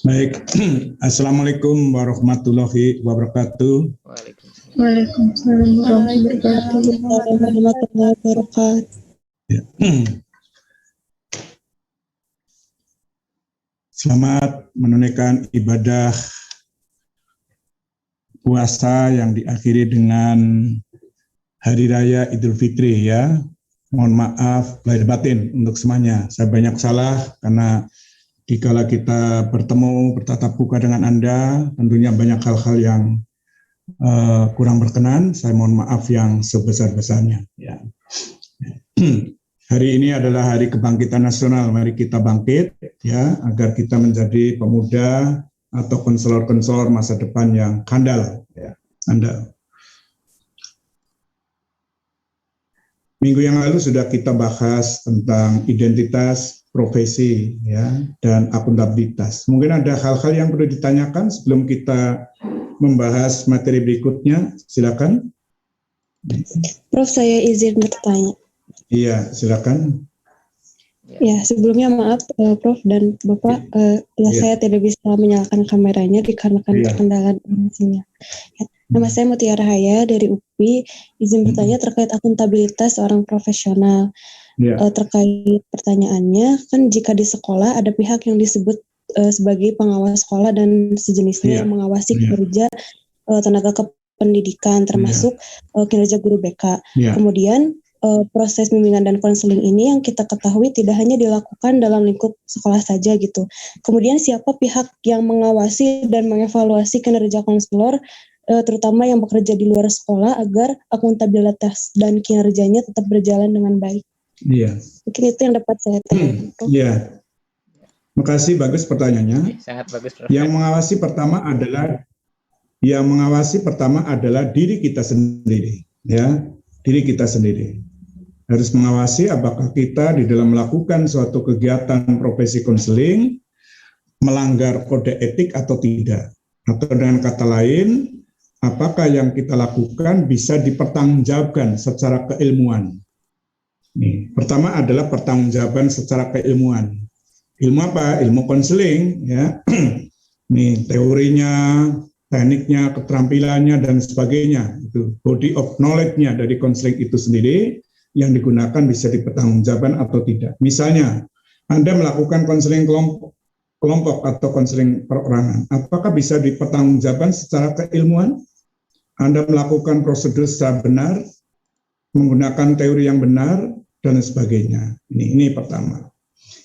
Baik, Assalamualaikum warahmatullahi wabarakatuh. Waalaikumsalam warahmatullahi wabarakatuh. Ya. Selamat menunaikan ibadah puasa yang diakhiri dengan Hari Raya Idul Fitri ya. Mohon maaf lahir batin untuk semuanya. Saya banyak salah karena dikala kita bertemu bertatap muka dengan Anda, tentunya banyak hal-hal yang kurang berkenan. Saya mohon maaf yang sebesar-besarnya. Ya. Hari ini adalah Hari Kebangkitan Nasional. Mari kita bangkit ya agar kita menjadi pemuda atau konselor-konselor masa depan yang handal ya. Handal. Minggu yang lalu sudah kita bahas tentang identitas, profesi ya dan akuntabilitas. Mungkin ada hal-hal yang perlu ditanyakan sebelum kita membahas materi berikutnya. Silakan. Prof, saya izin bertanya. Iya, silakan. Ya, sebelumnya maaf Prof dan Bapak, saya tidak bisa menyalakan kameranya dikarenakan kendala sinyal. Ya. Nama saya Mutiara Haya dari UPI. Izin bertanya terkait akuntabilitas seorang profesional. Terkait pertanyaannya, kan jika di sekolah ada pihak yang disebut sebagai pengawas sekolah dan sejenisnya yang mengawasi kinerja tenaga kependidikan, termasuk kinerja guru BK. Kemudian proses bimbingan dan konseling ini yang kita ketahui tidak hanya dilakukan dalam lingkup sekolah saja gitu. Kemudian siapa pihak yang mengawasi dan mengevaluasi kinerja konselor, terutama yang bekerja di luar sekolah agar akuntabilitas dan kinerjanya tetap berjalan dengan baik. Iya. Mungkin itu yang dapat saya tanyakan. Iya. Makasih, bagus pertanyaannya. Sangat bagus, Prof. Yang mengawasi pertama adalah diri kita sendiri, ya, diri kita sendiri. Harus mengawasi apakah kita di dalam melakukan suatu kegiatan profesi konseling melanggar kode etik atau tidak. Atau dengan kata lain, apakah yang kita lakukan bisa dipertanggungjawabkan secara keilmuan. Nih, pertama adalah pertanggungjawaban secara keilmuan. Ilmu apa? Ilmu konseling, ya. Nih, teorinya, tekniknya, keterampilannya dan sebagainya. Itu body of knowledge-nya dari konseling itu sendiri yang digunakan bisa dipertanggungjawabkan atau tidak. Misalnya, Anda melakukan konseling kelompok atau konseling perorangan, apakah bisa dipertanggungjawabkan secara keilmuan? Anda melakukan prosedur secara benar, menggunakan teori yang benar, dan sebagainya. Ini pertama.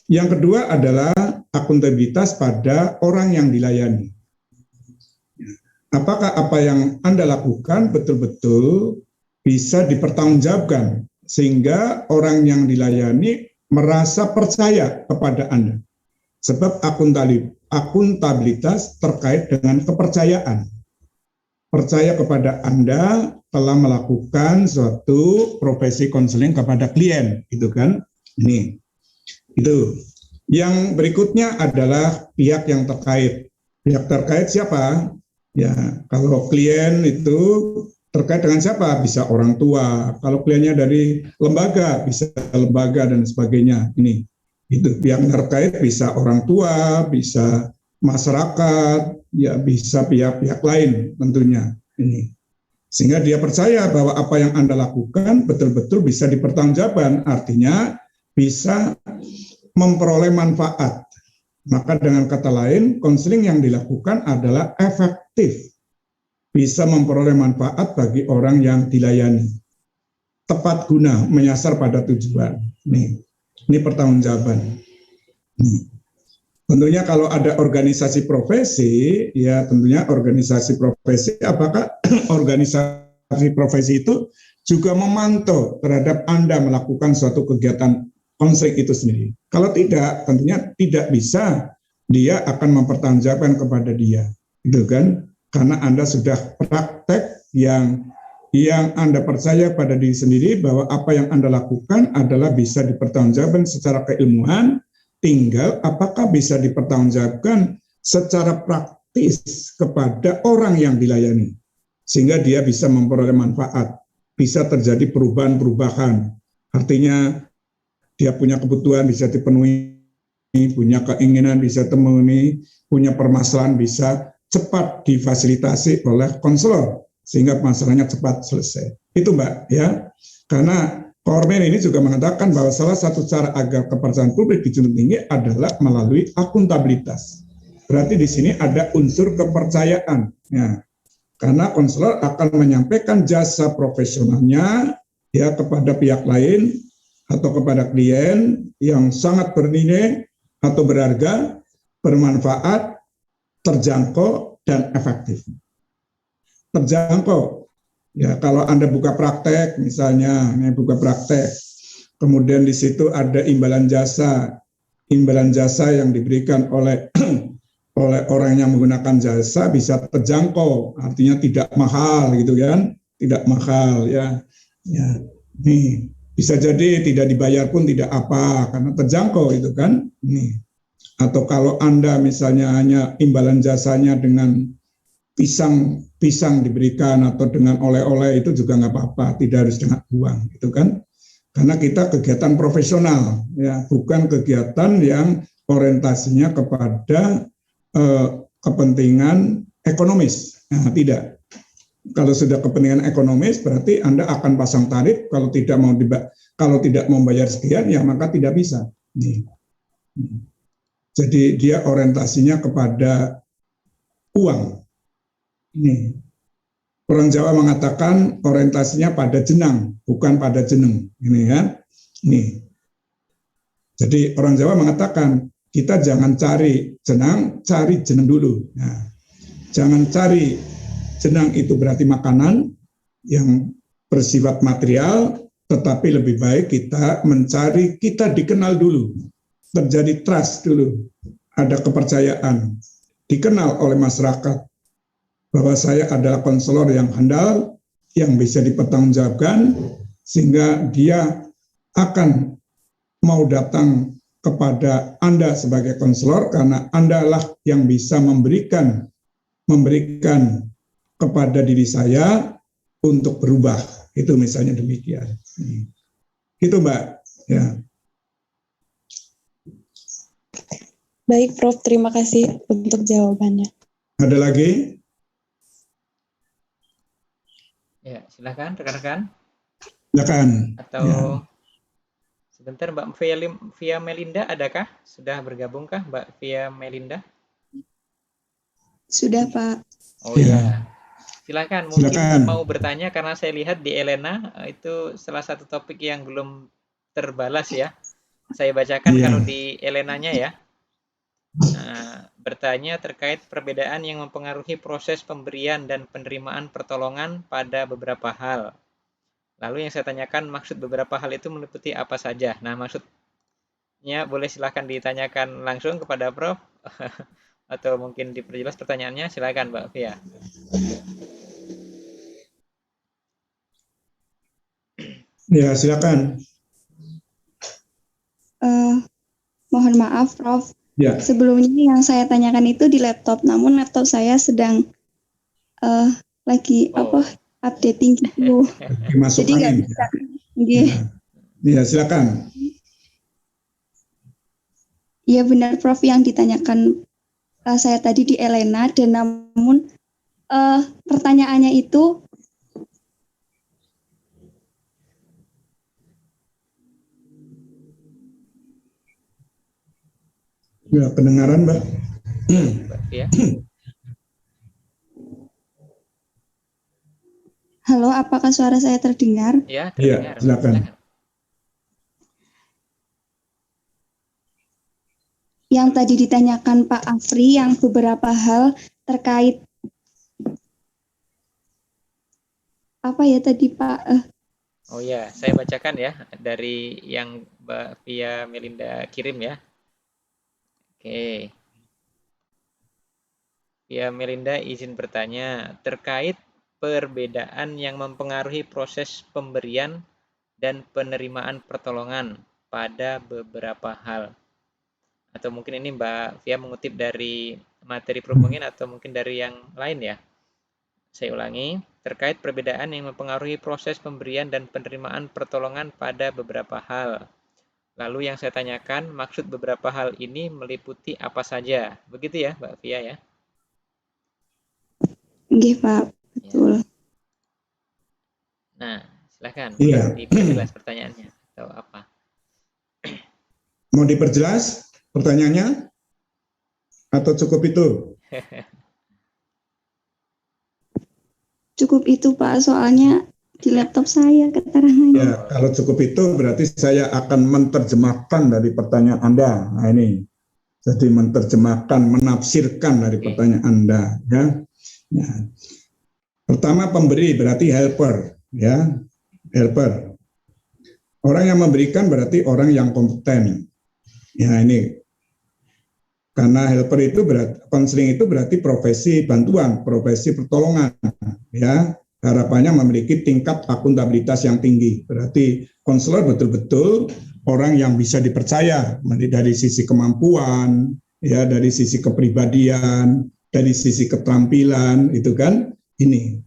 Yang kedua adalah akuntabilitas pada orang yang dilayani. Apakah apa yang Anda lakukan betul-betul bisa dipertanggungjawabkan sehingga orang yang dilayani merasa percaya kepada Anda. Sebab akuntabilitas terkait dengan kepercayaan. Percaya kepada Anda telah melakukan suatu profesi konseling kepada klien, gitu kan? Ini. Itu. Yang berikutnya adalah pihak yang terkait. Pihak terkait siapa? Ya, kalau klien itu terkait dengan siapa? Bisa orang tua. Kalau kliennya dari lembaga, bisa lembaga dan sebagainya. Ini itu yang terkait bisa orang tua, bisa masyarakat, ya bisa pihak-pihak lain tentunya. Ini sehingga dia percaya bahwa apa yang Anda lakukan betul-betul bisa dipertanggungjawabkan. Artinya bisa memperoleh manfaat. Maka dengan kata lain, konseling yang dilakukan adalah efektif. Bisa memperoleh manfaat bagi orang yang dilayani. Tepat guna, menyasar pada tujuan. Ini pertanggungjawaban. Tentunya kalau ada organisasi profesi, ya tentunya organisasi profesi, apakah organisasi profesi itu juga memantau terhadap Anda melakukan suatu kegiatan konseling itu sendiri. Kalau tidak, tentunya tidak bisa, dia akan mempertanggungjawabkan kepada dia. Gitu kan? Karena Anda sudah praktek yang Anda percaya pada diri sendiri bahwa apa yang Anda lakukan adalah bisa dipertanggungjawabkan secara keilmuan, tinggal apakah bisa dipertanggungjawabkan secara praktis kepada orang yang dilayani. Sehingga dia bisa memperoleh manfaat, bisa terjadi perubahan-perubahan. Artinya dia punya kebutuhan bisa dipenuhi punya keinginan bisa temui, punya permasalahan bisa cepat difasilitasi oleh konselor sehingga masalahnya cepat selesai. Itu Mbak ya. Karena Kormen ini juga mengatakan bahwa salah satu cara agar kepercayaan publik dijunjung tinggi adalah melalui akuntabilitas. Berarti di sini ada unsur kepercayaan. Ya. Karena konselor akan menyampaikan jasa profesionalnya ya kepada pihak lain atau kepada klien yang sangat bernilai atau berharga, bermanfaat, terjangkau, dan efektif. Terjangkau. Ya, kalau Anda buka praktek, misalnya, ini buka praktek, kemudian di situ ada imbalan jasa yang diberikan oleh oleh orang yang menggunakan jasa bisa terjangkau, artinya tidak mahal gitu kan, tidak mahal ya. Ya, nih bisa jadi tidak dibayar pun tidak apa karena terjangkau itu kan. Nih. Atau kalau Anda misalnya hanya imbalan jasanya dengan pisang diberikan atau dengan oleh-oleh itu juga nggak apa-apa, tidak harus dengan uang gitu kan. Karena kita kegiatan profesional ya, bukan kegiatan yang orientasinya kepada kepentingan ekonomis. Nah, tidak. Kalau sudah kepentingan ekonomis berarti Anda akan pasang tarif, kalau tidak mau bayar sekian ya maka tidak bisa. Nih. Jadi dia orientasinya kepada uang. Ini orang Jawa mengatakan orientasinya pada jenang, bukan pada jeneng. Ini ya. Nih. Jadi orang Jawa mengatakan kita jangan cari jenang, cari jeneng dulu. Nah, jangan cari jenang itu berarti makanan yang bersifat material, tetapi lebih baik kita mencari, kita dikenal dulu, terjadi trust dulu, ada kepercayaan, dikenal oleh masyarakat bahwa saya adalah konselor yang handal, yang bisa dipertanggungjawabkan, sehingga dia akan mau datang kepada Anda sebagai konselor karena Anda lah yang bisa memberikan kepada diri saya untuk berubah. Itu misalnya demikian. Itu Mbak. Ya. Baik Prof, terima kasih untuk jawabannya. Ada lagi? Ya, silakan rekan-rekan. Silakan. Atau ya. Sebentar, Mbak Via Melinda, adakah? Sudah bergabungkah Mbak Via Melinda? Sudah Pak. Oh ya. Silakan, mungkin Silakan. mau bertanya karena saya lihat di Elena itu salah satu topik yang belum terbalas ya. Saya bacakan kalau di Elenanya ya. Nah, bertanya terkait perbedaan yang mempengaruhi proses pemberian dan penerimaan pertolongan pada beberapa hal. Lalu yang saya tanyakan maksud beberapa hal itu meliputi apa saja. Nah, maksudnya boleh silakan ditanyakan langsung kepada Prof. Atau mungkin diperjelas pertanyaannya, silakan Mbak Via. Ya, silakan. Mohon maaf, Prof. Ya. Sebelumnya yang saya tanyakan itu di laptop, namun laptop saya sedang lagi updating gitu. Jadi nggak bisa. Ya, silakan. Iya benar, Prof. Yang ditanyakan saya tadi di Elena, dan namun pertanyaannya itu ya, pendengaran Mbak. Ya. Halo, apakah suara saya terdengar? Ya, terdengar. Ya, silakan. Yang tadi ditanyakan Pak Afri, yang beberapa hal terkait apa ya tadi Pak? Oh ya, saya bacakan ya dari yang Mbak Via Melinda kirim ya. Oke. Via Melinda izin bertanya terkait perbedaan yang mempengaruhi proses pemberian dan penerimaan pertolongan pada beberapa hal. Atau mungkin ini Mbak Via mengutip dari materi Prof mungkin atau mungkin dari yang lain ya. Saya ulangi, terkait perbedaan yang mempengaruhi proses pemberian dan penerimaan pertolongan pada beberapa hal. Lalu yang saya tanyakan, maksud beberapa hal ini meliputi apa saja? Begitu ya, Mbak Fia ya? Nggih, Pak. Betul. Nah, silakan. Iya. Diperjelas pertanyaannya atau apa? Mau diperjelas pertanyaannya? Atau cukup itu? Cukup itu, Pak. Soalnya di laptop saya keterangannya. Ya, kalau cukup itu berarti saya akan menerjemahkan dari pertanyaan Anda. Nah ini, jadi menerjemahkan, menafsirkan dari pertanyaan Anda. Ya. Ya. Pertama pemberi berarti helper, ya, helper. Orang yang memberikan berarti orang yang kompeten. Ya ini, karena helper itu berarti, konseling itu berarti profesi bantuan, profesi pertolongan, ya. Harapannya memiliki tingkat akuntabilitas yang tinggi. Berarti konselor betul-betul orang yang bisa dipercaya dari sisi kemampuan, ya, dari sisi kepribadian, dari sisi keterampilan, itu kan ini.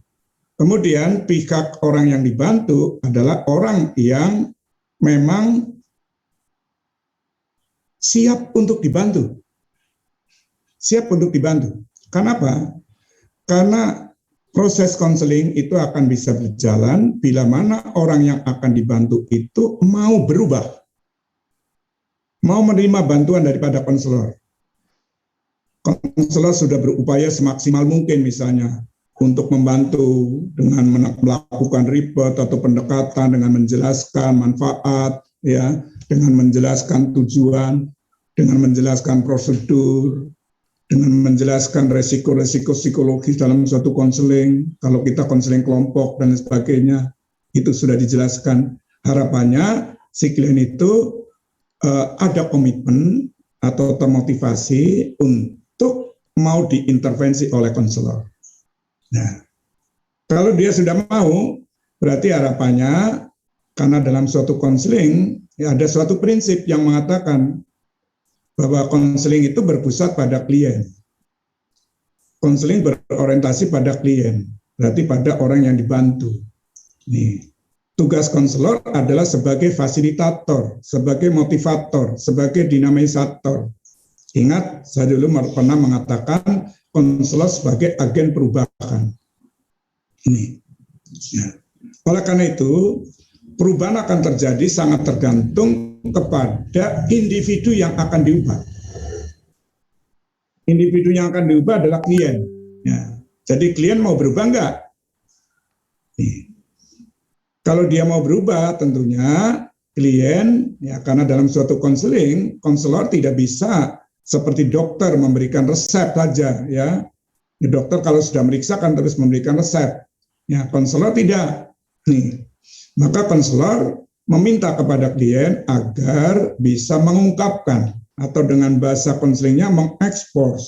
Kemudian pihak orang yang dibantu adalah orang yang memang siap untuk dibantu. Siap untuk dibantu. Kenapa? Karena proses konseling itu akan bisa berjalan bila mana orang yang akan dibantu itu mau berubah, mau menerima bantuan daripada konselor. Konselor sudah berupaya semaksimal mungkin misalnya untuk membantu dengan melakukan report atau pendekatan, dengan menjelaskan manfaat, ya, dengan menjelaskan tujuan, dengan menjelaskan prosedur, dengan menjelaskan resiko-resiko psikologis dalam suatu konseling, kalau kita konseling kelompok dan sebagainya, itu sudah dijelaskan. Harapannya si klien itu ada komitmen atau termotivasi untuk mau diintervensi oleh konselor. Nah, kalau dia sudah mau, berarti harapannya karena dalam suatu konseling ya ada suatu prinsip yang mengatakan bahwa konseling itu berpusat pada klien. Konseling berorientasi pada klien, berarti pada orang yang dibantu. Nih, tugas konselor adalah sebagai fasilitator, sebagai motivator, sebagai dinamisator. Ingat, saya dulu pernah mengatakan konselor sebagai agen perubahan. Ini. Ya. Oleh karena itu, perubahan akan terjadi sangat tergantung kepada individu yang akan diubah. Individu yang akan diubah adalah klien. Ya. Jadi klien mau berubah enggak? Nih. Kalau dia mau berubah, tentunya klien, ya karena dalam suatu konseling, konselor tidak bisa seperti dokter memberikan resep saja, ya. Ya dokter kalau sudah meriksa kan terus memberikan resep. Ya, konselor tidak. Nih. Maka konselor meminta kepada klien agar bisa mengungkapkan atau dengan bahasa konselingnya mengeksplor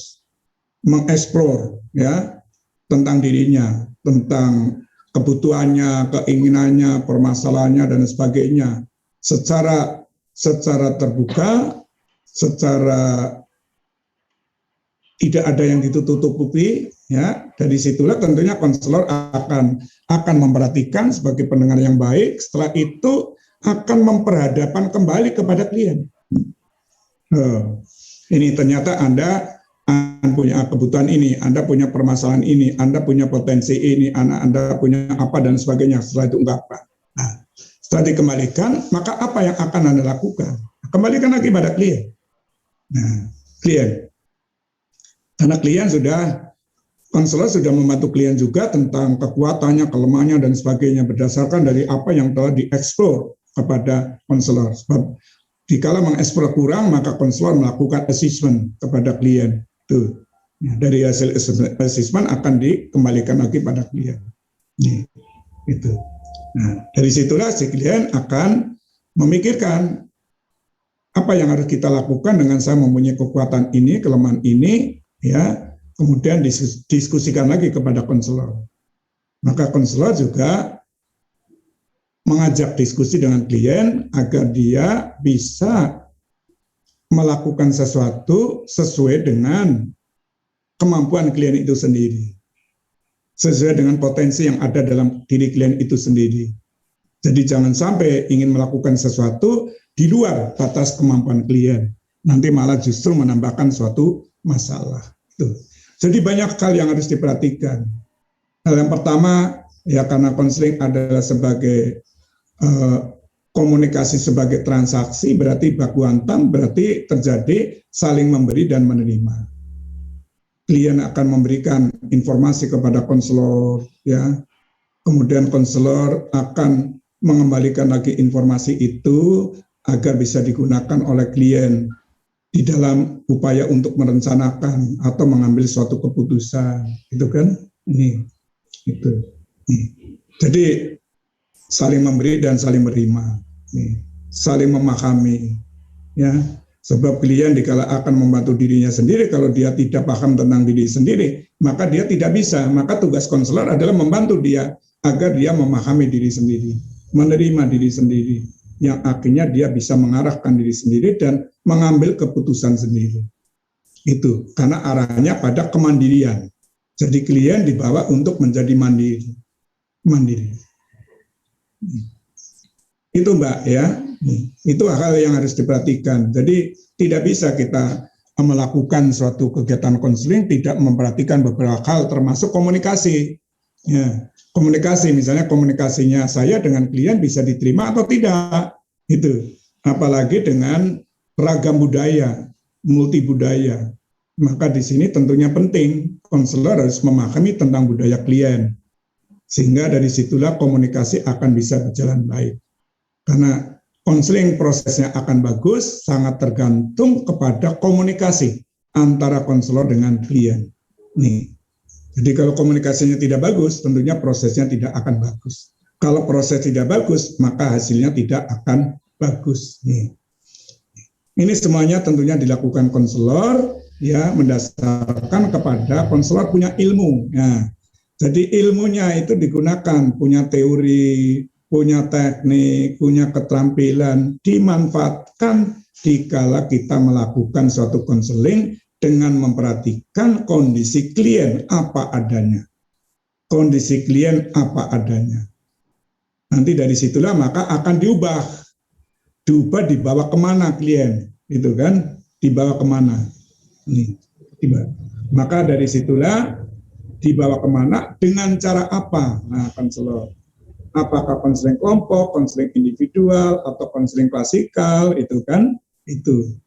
ya tentang dirinya, tentang kebutuhannya, keinginannya, permasalahannya dan sebagainya secara terbuka, secara tidak ada yang ditutup-tutupi, ya. Dari situlah tentunya konselor akan memperhatikan sebagai pendengar yang baik. Setelah itu akan memperhadapkan kembali kepada klien. Ini ternyata Anda punya kebutuhan ini, Anda punya permasalahan ini, Anda punya potensi ini, Anda punya apa dan sebagainya. Setelah itu ungkapkan. Nah, setelah dikembalikan, maka apa yang akan Anda lakukan? Kembalikan lagi pada klien. Nah, klien. Karena klien konselor sudah membantu klien juga tentang kekuatannya, kelemahannya, dan sebagainya berdasarkan dari apa yang telah dieksplor kepada konselor. Sebab dikala mengeksplor kurang, maka konselor melakukan assessment kepada klien. Tuh. Ya, dari hasil assessment akan dikembalikan lagi pada klien. Nih, itu. Nah, dari situlah si klien akan memikirkan apa yang harus kita lakukan dengan saya mempunyai kekuatan ini, kelemahan ini, ya, kemudian diskusikan lagi kepada konselor. Maka konselor juga mengajak diskusi dengan klien agar dia bisa melakukan sesuatu sesuai dengan kemampuan klien itu sendiri, sesuai dengan potensi yang ada dalam diri klien itu sendiri. Jadi jangan sampai ingin melakukan sesuatu di luar batas kemampuan klien. Nanti malah justru menambahkan suatu masalah. Tuh. Jadi banyak hal yang harus diperhatikan. Hal yang pertama, ya karena konseling adalah sebagai komunikasi sebagai transaksi, berarti baku hantam, berarti terjadi saling memberi dan menerima. Klien akan memberikan informasi kepada konselor, ya. Kemudian konselor akan mengembalikan lagi informasi itu agar bisa digunakan oleh klien di dalam upaya untuk merencanakan atau mengambil suatu keputusan, itu kan? Ini, itu. Nih. Jadi saling memberi dan saling menerima, nih. Saling memahami, ya. Sebab klien dikala akan membantu dirinya sendiri, kalau dia tidak paham tentang diri sendiri, maka dia tidak bisa. Maka tugas konselor adalah membantu dia agar dia memahami diri sendiri, menerima diri sendiri, yang akhirnya dia bisa mengarahkan diri sendiri dan mengambil keputusan sendiri. Itu karena arahnya pada kemandirian. Jadi klien dibawa untuk menjadi mandiri. Itu Mbak, ya. Itu hal yang harus diperhatikan. Jadi tidak bisa kita melakukan suatu kegiatan konseling tidak memperhatikan beberapa hal termasuk komunikasi. Ya, komunikasi, misalnya komunikasinya saya dengan klien bisa diterima atau tidak, itu. Apalagi dengan ragam budaya, multi budaya. Maka di sini tentunya penting konselor harus memahami tentang budaya klien, sehingga dari situlah komunikasi akan bisa berjalan baik. Karena konseling prosesnya akan bagus sangat tergantung kepada komunikasi antara konselor dengan klien. Nih. Jadi kalau komunikasinya tidak bagus, tentunya prosesnya tidak akan bagus. Kalau proses tidak bagus, maka hasilnya tidak akan bagus. Nih. Ini semuanya tentunya dilakukan konselor, ya mendasarkan kepada konselor punya ilmu. Ya. Jadi ilmunya itu digunakan, punya teori, punya teknik, punya keterampilan, dimanfaatkan dikala kita melakukan suatu konseling dengan memperhatikan kondisi klien apa adanya. Kondisi klien apa adanya. Nanti dari situlah maka akan diubah dibawa kemana klien, gitu kan? Dibawa kemana? Nih, dibawa. Maka dari situlah dibawa kemana, dengan cara apa? Nah, konselor. Apakah konseling kelompok, konseling individual, atau konseling klasikal, itu kan? Itu.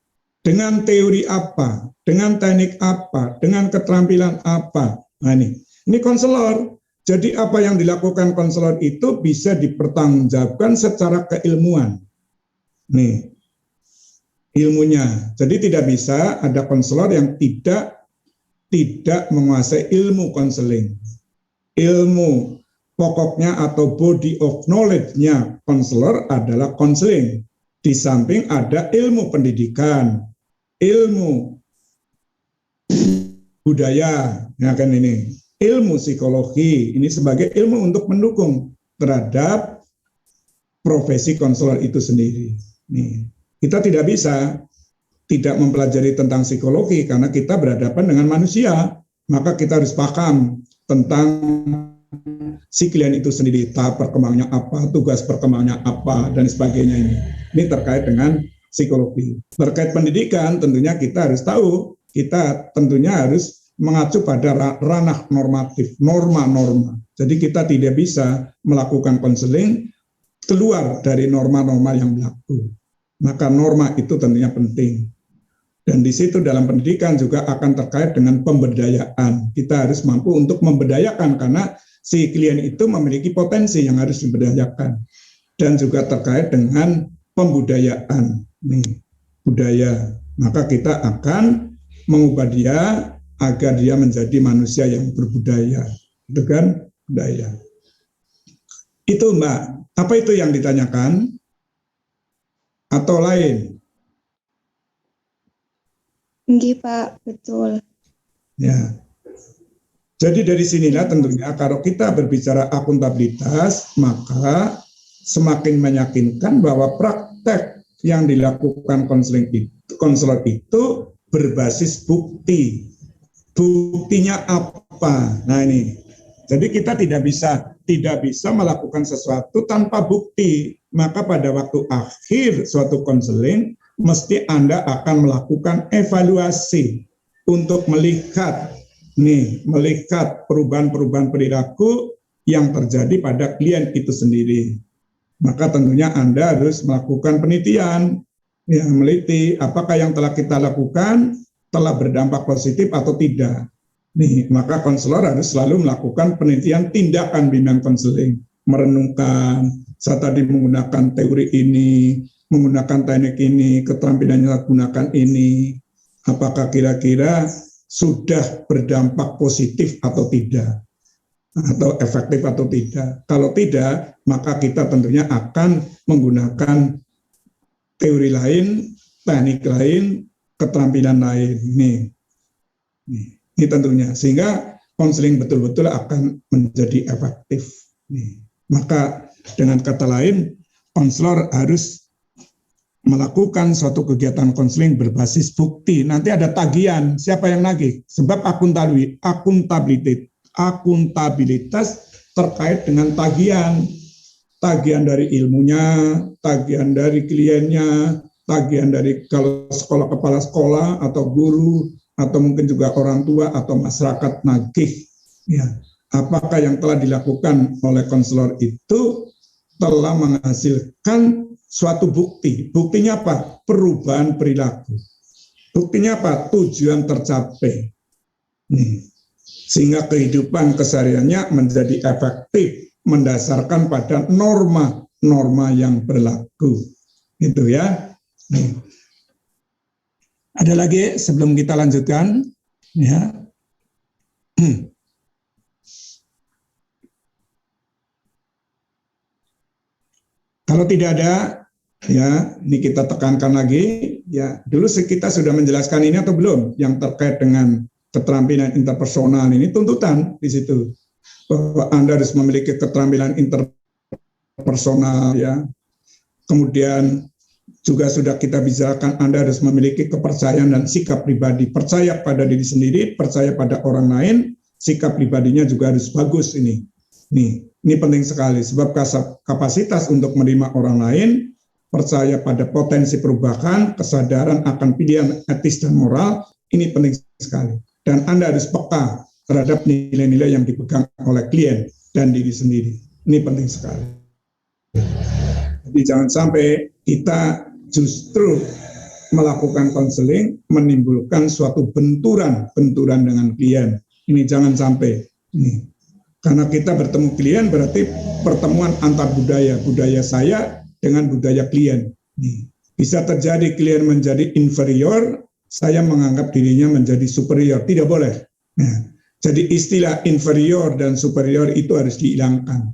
Dengan teori apa, dengan teknik apa, dengan keterampilan apa. Nah ini konselor. Jadi apa yang dilakukan konselor itu bisa dipertanggungjawabkan secara keilmuan. Nih, ilmunya. Jadi tidak bisa ada konselor yang tidak menguasai ilmu konseling. Ilmu pokoknya atau body of knowledge-nya konselor adalah konseling. Di samping ada ilmu pendidikan, ilmu budaya, ya kan ini, ilmu psikologi, ini sebagai ilmu untuk mendukung terhadap profesi konselor itu sendiri. Nih, kita tidak bisa tidak mempelajari tentang psikologi karena kita berhadapan dengan manusia, maka kita harus paham tentang si klien itu sendiri, tahap perkembangannya apa, tugas perkembangannya apa, dan sebagainya ini. Ini terkait dengan psikologi. Terkait pendidikan, tentunya kita harus tahu, kita tentunya harus mengacu pada ranah normatif, norma-norma. Jadi kita tidak bisa melakukan konseling keluar dari norma-norma yang berlaku. Maka norma itu tentunya penting. Dan di situ dalam pendidikan juga akan terkait dengan pemberdayaan. Kita harus mampu untuk memberdayakan karena si klien itu memiliki potensi yang harus diberdayakan. Dan juga terkait dengan pembudayaan. Nih, budaya. Maka kita akan mengubah dia agar dia menjadi manusia yang berbudaya. Itu kan budaya. Itu Mbak, apa itu yang ditanyakan? Atau lain? Nggih Pak, betul. Ya. Jadi dari sinilah tentunya kalau kita berbicara akuntabilitas, maka semakin meyakinkan bahwa praktek yang dilakukan konselor itu berbasis bukti. Buktinya apa? Nah ini. Jadi kita tidak bisa tidak bisa melakukan sesuatu tanpa bukti. Maka pada waktu akhir suatu konseling, mesti Anda akan melakukan evaluasi untuk melihat perubahan-perubahan perilaku yang terjadi pada klien itu sendiri. Maka tentunya Anda harus melakukan penelitian, ya, meliti apakah yang telah kita lakukan telah berdampak positif atau tidak. Maka konselor harus selalu melakukan penelitian tindakan bimbingan konseling, merenungkan, saya tadi menggunakan teori ini, menggunakan teknik ini, keterampilan yang saya gunakan ini, apakah kira-kira sudah berdampak positif atau tidak, atau efektif atau tidak. Kalau tidak, maka kita tentunya akan menggunakan teori lain, teknik lain, keterampilan lain. Ini tentunya, sehingga konseling betul-betul akan menjadi efektif. Maka dengan kata lain, konselor harus melakukan suatu kegiatan konseling berbasis bukti. Nanti ada tagihan, siapa yang nagih? Sebab akuntabilitas terkait dengan tagihan dari ilmunya, tagihan dari kliennya, tagihan dari kalau sekolah, kepala sekolah atau guru, atau mungkin juga orang tua atau masyarakat nagih. Ya, apakah yang telah dilakukan oleh konselor itu telah menghasilkan suatu bukti. Buktinya apa? Perubahan perilaku. Buktinya apa? Tujuan tercapai. Sehingga kehidupan kesehariannya menjadi efektif, mendasarkan pada norma-norma yang berlaku. Itu ya. Ada lagi sebelum kita lanjutkan, ya. Kalau tidak ada, ya, ini kita tekankan lagi, ya. Dulu kita sudah menjelaskan ini atau belum? Yang terkait dengan keterampilan interpersonal ini, tuntutan di situ bahwa Anda harus memiliki keterampilan interpersonal, ya. Kemudian juga sudah kita bicarakan Anda harus memiliki kepercayaan dan sikap pribadi, percaya pada diri sendiri, percaya pada orang lain, sikap pribadinya juga harus bagus ini. Ini penting sekali sebab kapasitas untuk menerima orang lain, percaya pada potensi perubahan, kesadaran akan pilihan etis dan moral, ini penting sekali. Dan Anda harus peka terhadap nilai-nilai yang dipegang oleh klien dan diri sendiri. Ini penting sekali. Jadi jangan sampai kita justru melakukan konseling menimbulkan suatu benturan dengan klien. Ini jangan sampai. Karena kita bertemu klien berarti pertemuan antar budaya saya dengan budaya klien. Bisa terjadi klien menjadi inferior, saya menganggap dirinya menjadi superior. Tidak boleh. Jadi istilah inferior dan superior itu harus dihilangkan.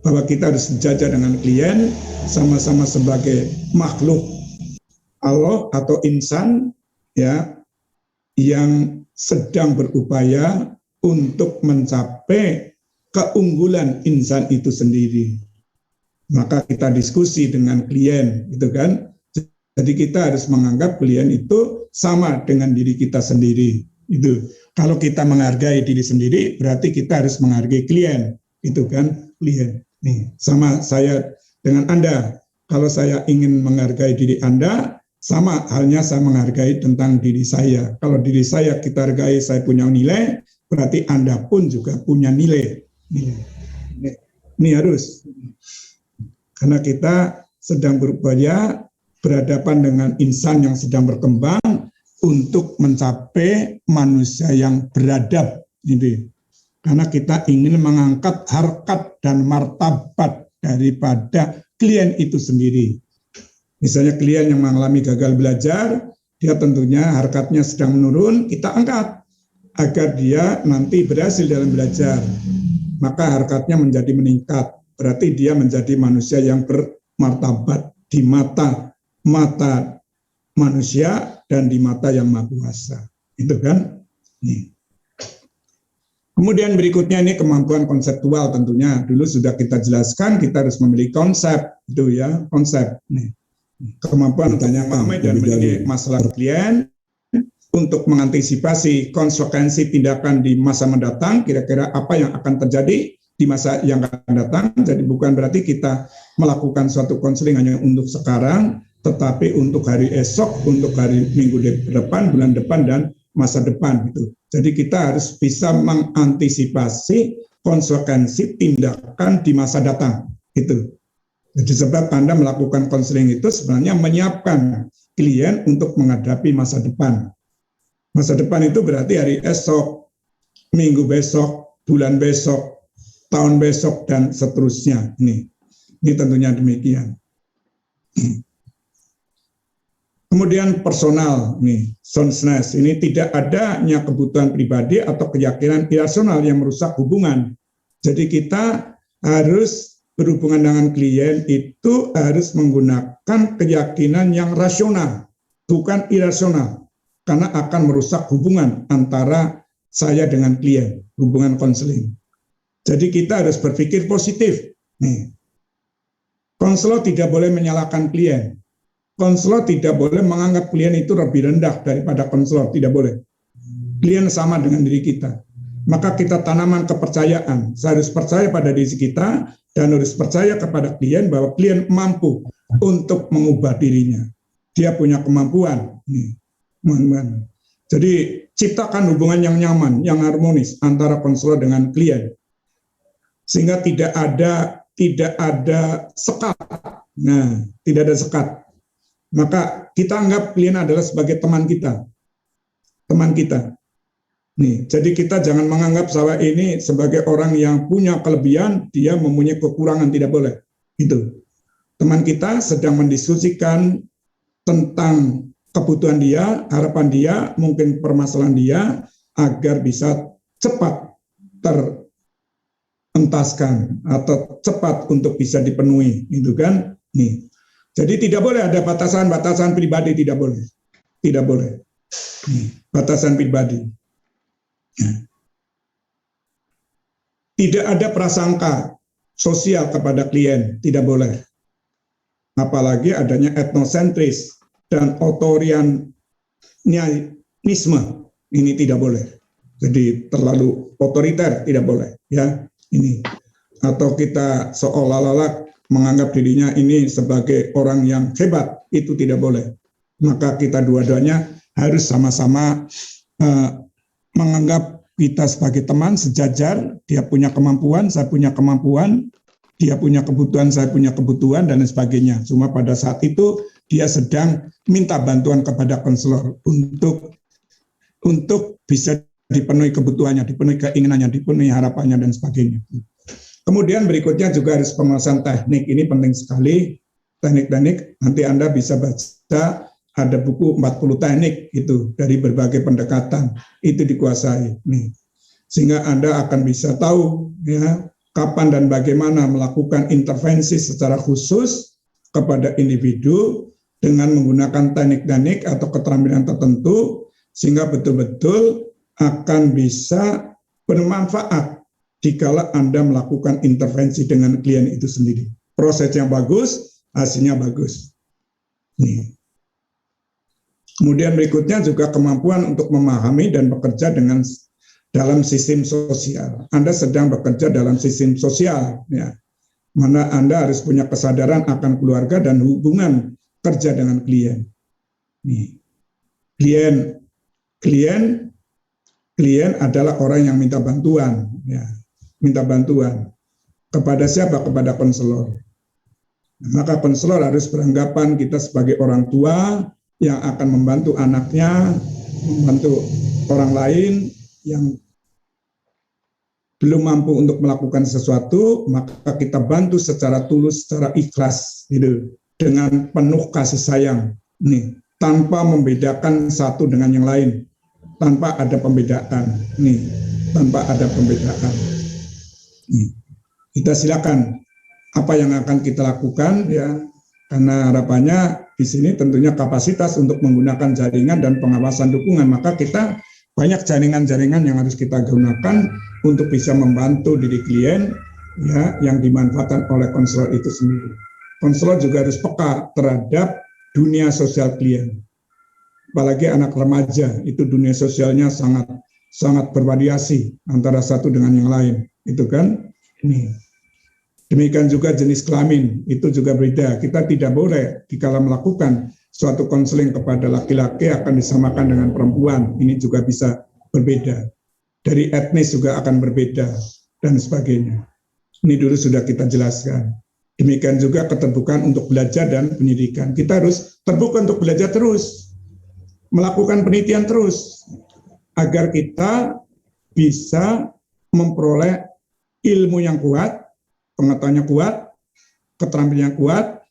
Bahwa kita harus sejajar dengan klien, sama-sama sebagai makhluk Allah atau insan, ya, yang sedang berupaya untuk mencapai keunggulan insan itu sendiri. Maka kita diskusi dengan klien, gitu kan? Jadi kita harus menganggap klien itu sama dengan diri kita sendiri. Itu. Kalau kita menghargai diri sendiri, berarti kita harus menghargai klien, itu kan? Klien. Sama saya dengan Anda. Kalau saya ingin menghargai diri Anda, sama halnya saya menghargai tentang diri saya. Kalau diri saya kita hargai, saya punya nilai, berarti Anda pun juga punya nilai. Ini harus. Karena kita sedang berupaya berhadapan dengan insan yang sedang berkembang untuk mencapai manusia yang beradab. Karena kita ingin mengangkat harkat dan martabat daripada klien itu sendiri. Misalnya klien yang mengalami gagal belajar, dia tentunya harkatnya sedang menurun, kita angkat agar dia nanti berhasil dalam belajar. Maka harkatnya menjadi meningkat, berarti dia menjadi manusia yang bermartabat di mata manusia dan di mata yang Maha Kuasa. Itu kan? Kemudian berikutnya ini kemampuan konseptual tentunya. Dulu sudah kita jelaskan, kita harus memiliki konsep, itu ya, konsep. Kemampuan untuk memahami dan menilai masalah klien untuk mengantisipasi konsekuensi tindakan di masa mendatang, kira-kira apa yang akan terjadi di di masa yang akan datang. Jadi bukan berarti kita melakukan suatu konseling hanya untuk sekarang, tetapi untuk hari esok, untuk hari minggu depan, bulan depan, dan masa depan gitu. Jadi kita harus bisa mengantisipasi konsekuensi tindakan di masa datang gitu. Jadi sebab Anda melakukan konseling itu sebenarnya menyiapkan klien untuk menghadapi masa depan. Masa depan itu berarti hari esok, minggu besok, bulan besok, tahun besok, dan seterusnya. Ini tentunya demikian. Kemudian personal, soundness, ini tidak adanya kebutuhan pribadi atau keyakinan irasional yang merusak hubungan. Jadi kita harus berhubungan dengan klien itu harus menggunakan keyakinan yang rasional, bukan irasional, karena akan merusak hubungan antara saya dengan klien, hubungan konseling. Jadi kita harus berpikir positif. Konselor tidak boleh menyalahkan klien. Konselor tidak boleh menganggap klien itu lebih rendah daripada konselor, tidak boleh. Klien sama dengan diri kita. Maka kita tanamkan kepercayaan. Saya harus percaya pada diri kita dan harus percaya kepada klien bahwa klien mampu untuk mengubah dirinya. Dia punya kemampuan. Jadi ciptakan hubungan yang nyaman, yang harmonis antara konselor dengan klien. Sehingga tidak ada sekat. Tidak ada sekat. Maka kita anggap klien adalah sebagai teman kita. Teman kita. Jadi kita jangan menganggap saya ini sebagai orang yang punya kelebihan, dia mempunyai kekurangan, tidak boleh. Itu. Teman kita sedang mendiskusikan tentang kebutuhan dia, harapan dia, mungkin permasalahan dia, agar bisa cepat terentaskan atau cepat untuk bisa dipenuhi. Itu kan? Jadi tidak boleh ada batasan-batasan pribadi, tidak boleh. Tidak boleh. Batasan pribadi. Tidak ada prasangka sosial kepada klien, tidak boleh. Apalagi adanya etnosentris dan otorianisme, ini tidak boleh. Jadi terlalu otoriter, tidak boleh. Ya, ini. Atau kita seolah-olah menganggap dirinya ini sebagai orang yang hebat, itu tidak boleh. Maka kita dua-duanya harus sama-sama menganggap kita sebagai teman sejajar, dia punya kemampuan, saya punya kemampuan, dia punya kebutuhan, saya punya kebutuhan, dan sebagainya. Cuma pada saat itu dia sedang minta bantuan kepada konselor untuk bisa dipenuhi kebutuhannya, dipenuhi keinginannya, dipenuhi harapannya, dan sebagainya. Kemudian berikutnya juga harus penguasaan teknik. Ini penting sekali, teknik-teknik. Nanti Anda bisa baca, ada buku 40 teknik itu dari berbagai pendekatan, itu dikuasai. Sehingga Anda akan bisa tahu ya kapan dan bagaimana melakukan intervensi secara khusus kepada individu dengan menggunakan teknik-teknik atau keterampilan tertentu, sehingga betul-betul akan bisa bermanfaat dikala Anda melakukan intervensi dengan klien itu sendiri. Proses yang bagus, hasilnya bagus. Kemudian berikutnya juga kemampuan untuk memahami dan bekerja dalam sistem sosial. Anda sedang bekerja dalam sistem sosial, ya, mana Anda harus punya kesadaran akan keluarga dan hubungan kerja dengan klien. Klien adalah orang yang minta bantuan, ya. Minta bantuan kepada siapa? Kepada konselor. Maka konselor harus beranggapan kita sebagai orang tua yang akan membantu anaknya, membantu orang lain yang belum mampu untuk melakukan sesuatu, maka kita bantu secara tulus, secara ikhlas, gitu, dengan penuh kasih sayang, tanpa membedakan satu dengan yang lain, tanpa ada pembedaan, tanpa ada pembedaan. Kita silakan apa yang akan kita lakukan, ya, karena harapannya di sini tentunya kapasitas untuk menggunakan jaringan dan pengawasan dukungan, maka kita banyak jaringan-jaringan yang harus kita gunakan untuk bisa membantu diri klien, ya, yang dimanfaatkan oleh konselor itu sendiri. Konselor juga harus peka terhadap dunia sosial klien, apalagi anak remaja, itu dunia sosialnya sangat bervariasi antara satu dengan yang lain, itu kan. Ini. Demikian juga jenis kelamin, itu juga beda. Kita tidak boleh dikala melakukan suatu konseling kepada laki-laki akan disamakan dengan perempuan. Ini juga bisa berbeda. Dari etnis juga akan berbeda, dan sebagainya. Ini dulu sudah kita jelaskan. Demikian juga keterbukaan untuk belajar dan pendidikan. Kita harus terbuka untuk belajar terus, melakukan penelitian terus, agar kita bisa memperoleh ilmu yang kuat, pengetahuannya kuat, keterampilannya kuat,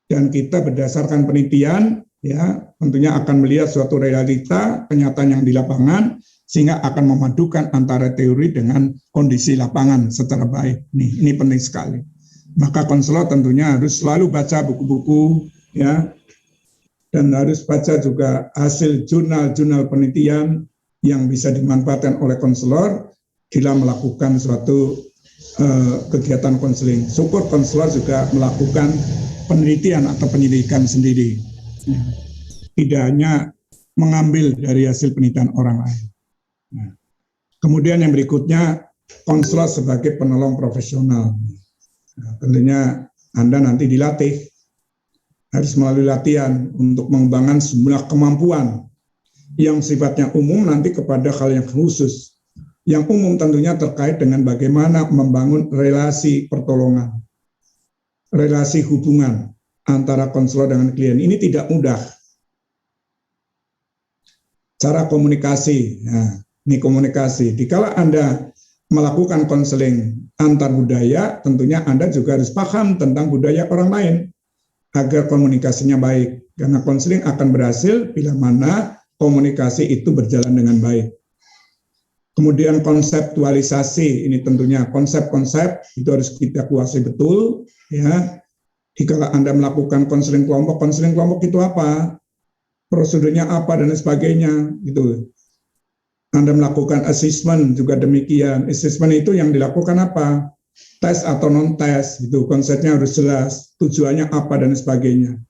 dan kita berdasarkan penelitian, ya tentunya akan melihat suatu realita, kenyataan yang di lapangan, sehingga akan memadukan antara teori dengan kondisi lapangan secara baik. Ini penting sekali. Maka konselor tentunya harus selalu baca buku-buku, ya, dan harus baca juga hasil jurnal-jurnal penelitian yang bisa dimanfaatkan oleh konselor bila melakukan suatu kegiatan konseling. Syukur konselor juga melakukan penelitian atau penyelidikan sendiri, ya. Tidak hanya mengambil dari hasil penelitian orang lain. Nah, kemudian yang berikutnya, konselor sebagai penolong profesional. Nah, tentunya Anda nanti dilatih, harus melalui latihan untuk mengembangkan sejumlah kemampuan yang sifatnya umum nanti kepada hal yang khusus. Yang umum tentunya terkait dengan bagaimana membangun relasi pertolongan, relasi hubungan antara konselor dengan klien. Ini tidak mudah. Cara komunikasi, nah, ini komunikasi. Dikala Anda melakukan konseling antar budaya, tentunya Anda juga harus paham tentang budaya orang lain agar komunikasinya baik. Karena konseling akan berhasil bila mana komunikasi itu berjalan dengan baik. Kemudian konseptualisasi, ini tentunya konsep-konsep itu harus kita kuasai betul, ya. Jika Anda melakukan konseling kelompok itu apa? Prosedurnya apa dan sebagainya, gitu. Anda melakukan assessment juga demikian. Assessment itu yang dilakukan apa? Tes atau non-tes, gitu. Konsepnya harus jelas, tujuannya apa dan sebagainya.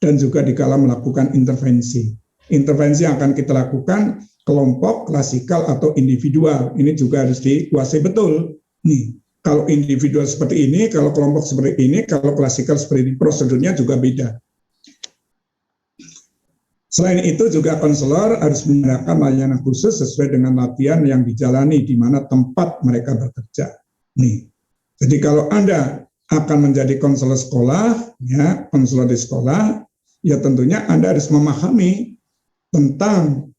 Dan juga dikala melakukan intervensi. Intervensi yang akan kita lakukan kelompok, klasikal, atau individual. Ini juga harus dikuasai betul. Nih, kalau individual seperti ini, kalau kelompok seperti ini, kalau klasikal seperti ini, prosedurnya juga beda. Selain itu juga konselor harus menyediakan layanan khusus sesuai dengan latihan yang dijalani di mana tempat mereka bekerja. Nih, jadi kalau Anda akan menjadi konselor sekolah, ya konselor di sekolah, ya tentunya Anda harus memahami tentang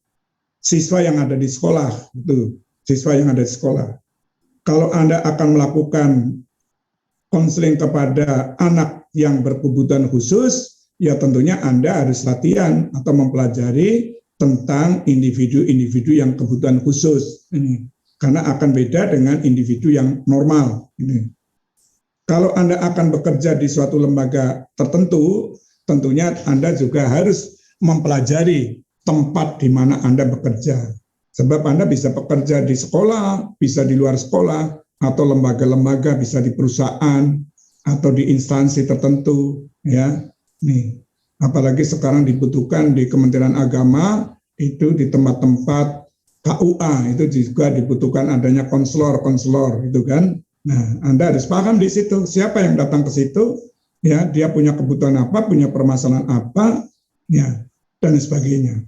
siswa yang ada di sekolah, itu siswa yang ada di sekolah. Kalau Anda akan melakukan konseling kepada anak yang berkebutuhan khusus, ya tentunya Anda harus latihan atau mempelajari tentang individu-individu yang kebutuhan khusus. Ini. Karena akan beda dengan individu yang normal. Ini. Kalau Anda akan bekerja di suatu lembaga tertentu, tentunya Anda juga harus mempelajari tempat di mana Anda bekerja. Sebab Anda bisa bekerja di sekolah, bisa di luar sekolah, atau lembaga-lembaga, bisa di perusahaan, atau di instansi tertentu, ya. Nih, apalagi sekarang dibutuhkan di Kementerian Agama, itu di tempat-tempat KUA, itu juga dibutuhkan adanya konselor, itu kan. Nah, Anda harus paham di situ, siapa yang datang ke situ, ya, dia punya kebutuhan apa, punya permasalahan apa, ya, dan sebagainya.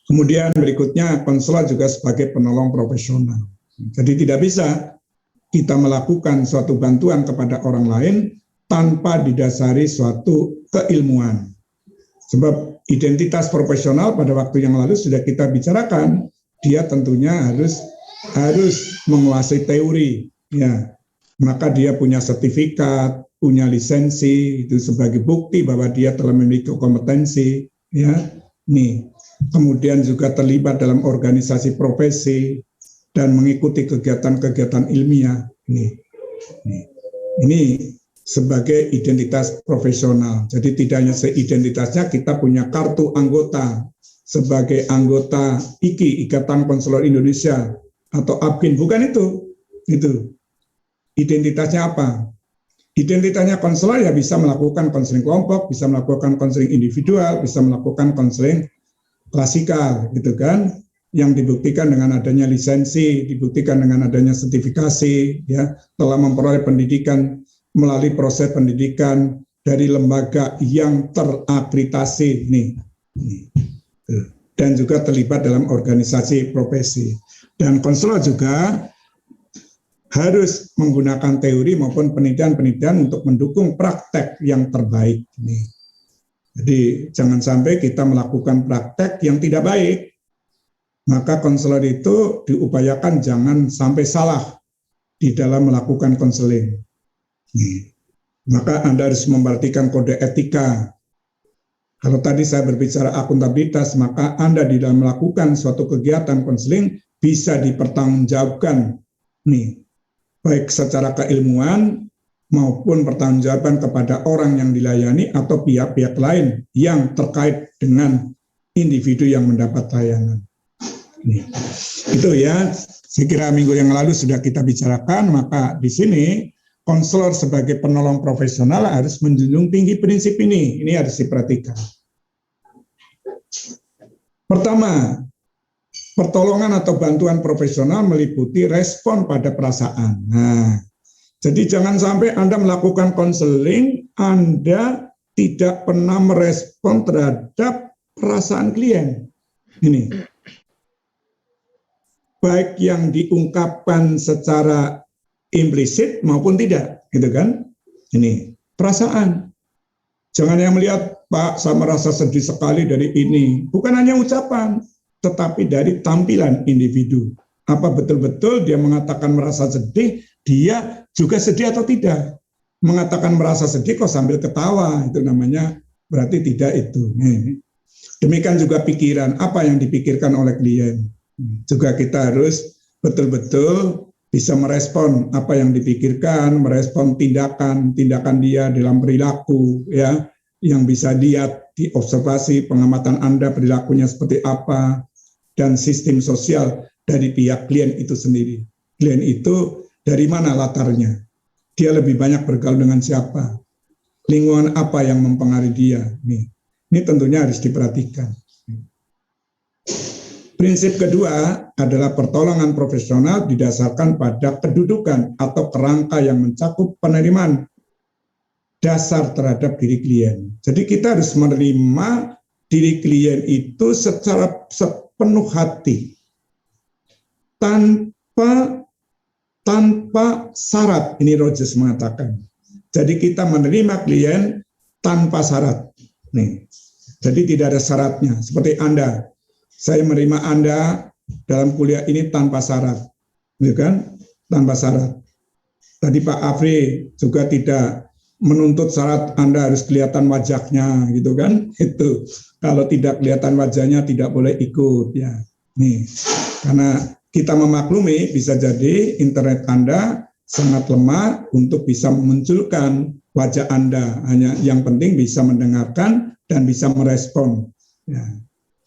Kemudian berikutnya, konselor juga sebagai penolong profesional. Jadi tidak bisa kita melakukan suatu bantuan kepada orang lain tanpa didasari suatu keilmuan. Sebab identitas profesional pada waktu yang lalu sudah kita bicarakan, dia tentunya harus menguasai teori, ya. Maka dia punya sertifikat, punya lisensi, itu sebagai bukti bahwa dia telah memiliki kompetensi, ya. Nih, kemudian juga terlibat dalam organisasi profesi dan mengikuti kegiatan-kegiatan ilmiah. Ini sebagai identitas profesional. Jadi tidak hanya seidentitasnya, kita punya kartu anggota sebagai anggota IKI, Ikatan Konselor Indonesia, atau APKIN, bukan itu. Itu. Identitasnya apa? Identitasnya konselor ya bisa melakukan konseling kelompok, bisa melakukan konseling individual, bisa melakukan konseling klasikal, gitu kan. yang dibuktikan dengan adanya lisensi, dibuktikan dengan adanya sertifikasi, ya, telah memperoleh pendidikan melalui proses pendidikan dari lembaga yang terakreditasi nih. Dan juga terlibat dalam organisasi profesi. Dan konselor juga harus menggunakan teori maupun penelitian-penelitian untuk mendukung praktek yang terbaik. Jadi jangan sampai kita melakukan praktek yang tidak baik. Maka konselor itu diupayakan jangan sampai salah di dalam melakukan konseling. Maka Anda harus memperhatikan kode etika. Kalau tadi saya berbicara akuntabilitas, maka Anda di dalam melakukan suatu kegiatan konseling bisa dipertanggungjawabkan, baik secara keilmuan maupun pertanggungjawaban kepada orang yang dilayani atau pihak-pihak lain yang terkait dengan individu yang mendapat layanan. Itu ya, saya kira minggu yang lalu sudah kita bicarakan, maka di sini konselor sebagai penolong profesional harus menjunjung tinggi prinsip ini harus diperhatikan. Pertama, pertolongan atau bantuan profesional meliputi respon pada perasaan. Nah, jadi jangan sampai Anda melakukan konseling, Anda tidak pernah merespon terhadap perasaan klien. Ini. Baik yang diungkapkan secara implisit maupun tidak, gitu kan? Ini perasaan. Jangan yang melihat, Pak, saya merasa sedih sekali dari ini. Bukan hanya ucapan, tetapi dari tampilan individu. Apa betul-betul dia mengatakan merasa sedih, dia juga sedih atau tidak? Mengatakan merasa sedih kok sambil ketawa, itu namanya berarti tidak itu. Demikian juga pikiran, apa yang dipikirkan oleh klien. Juga kita harus betul-betul bisa merespon apa yang dipikirkan, merespon tindakan dia dalam perilaku, ya, yang bisa lihat di observasi pengamatan Anda perilakunya seperti apa, dan sistem sosial dari pihak klien itu sendiri. Klien itu dari mana latarnya? Dia lebih banyak bergaul dengan siapa? Lingkungan apa yang mempengaruhi dia? Ini tentunya harus diperhatikan. Prinsip kedua adalah pertolongan profesional didasarkan pada kedudukan atau kerangka yang mencakup penerimaan dasar terhadap diri klien. Jadi kita harus menerima diri klien itu secara sepenuh hati, tanpa syarat. Ini Rogers mengatakan. Jadi kita menerima klien tanpa syarat. Jadi tidak ada syaratnya. Seperti Anda. Saya menerima Anda dalam kuliah ini tanpa syarat, gitu kan? Tanpa syarat. Tadi Pak Afri juga tidak menuntut syarat Anda harus kelihatan wajahnya, gitu kan? Itu kalau tidak kelihatan wajahnya tidak boleh ikut, ya. Karena kita memaklumi bisa jadi internet Anda sangat lemah untuk bisa memunculkan wajah Anda. Hanya yang penting bisa mendengarkan dan bisa merespon. Ya.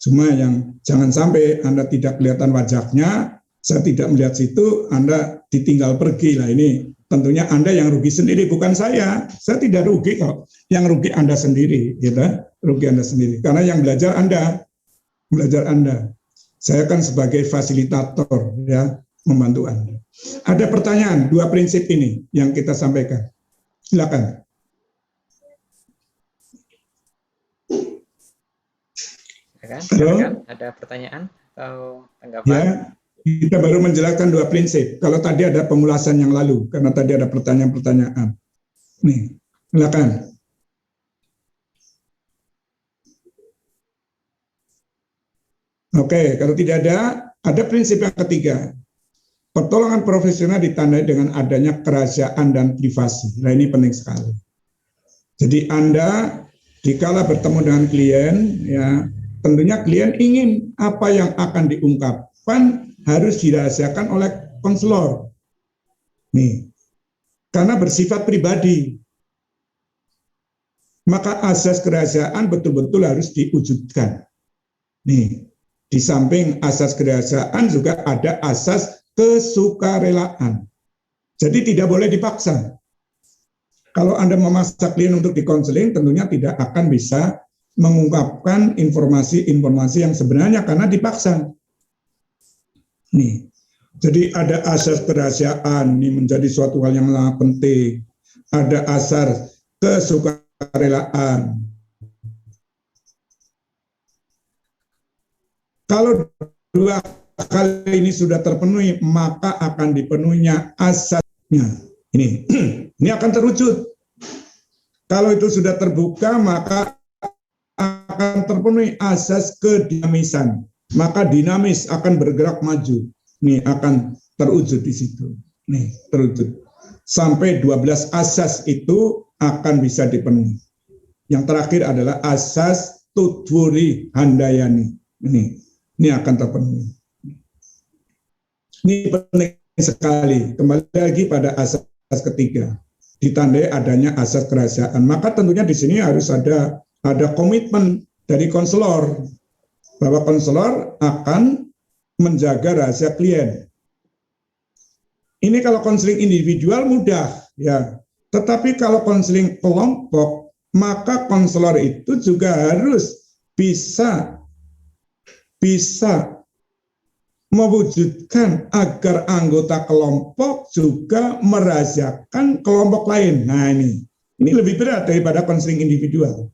Cuma yang jangan sampai Anda tidak kelihatan wajahnya, saya tidak melihat situ, Anda ditinggal pergi. Lah ini tentunya Anda yang rugi sendiri, bukan saya. Saya tidak rugi kok. Yang rugi Anda sendiri, gitu. Rugi Anda sendiri. Karena yang belajar Anda. Saya kan sebagai fasilitator, ya, membantu Anda. Ada pertanyaan, dua prinsip ini yang kita sampaikan. Silakan. Silakan. Ada pertanyaan atau tanggapan? Ya, kita baru menjelaskan dua prinsip. Kalau tadi ada pemulasan yang lalu, karena tadi ada pertanyaan-pertanyaan. Nih, silakan. Oke, kalau tidak ada prinsip yang ketiga. Pertolongan profesional ditandai dengan adanya kerahasiaan dan privasi. Nah, ini penting sekali. Jadi Anda dikala bertemu dengan klien, ya, tentunya klien ingin apa yang akan diungkapkan harus dirahasiakan oleh konselor. Karena bersifat pribadi. Maka asas kerahasiaan betul-betul harus diwujudkan. Di samping asas kerahasiaan juga ada asas kesukarelaan. Jadi tidak boleh dipaksa. Kalau Anda memaksa klien untuk dikonseling, tentunya tidak akan bisa mengungkapkan informasi-informasi yang sebenarnya karena dipaksa. Nih, jadi ada asas kerahasiaan, ini menjadi suatu hal yang sangat penting. Ada asas kesukarelaan. Kalau dua kali ini sudah terpenuhi, maka akan dipenuhinya asasnya. Ini akan terwujud. Kalau itu sudah terbuka, maka akan terpenuhi asas kedinamisan. Maka dinamis akan bergerak maju. Nih akan terwujud di situ. Nih terwujud. Sampai 12 asas itu akan bisa dipenuhi. Yang terakhir adalah asas tutwuri handayani. Ini akan terpenuhi. Ini penting sekali. Kembali lagi pada asas ketiga. Ditandai adanya asas kerahasiaan. Maka tentunya di sini harus ada komitmen dari konselor bahwa konselor akan menjaga rahasia klien. Ini kalau konseling individual mudah, ya. Tetapi kalau konseling kelompok, maka konselor itu juga harus bisa mewujudkan agar anggota kelompok juga merahasiakan kelompok lain. Nah ini lebih berat daripada konseling individual.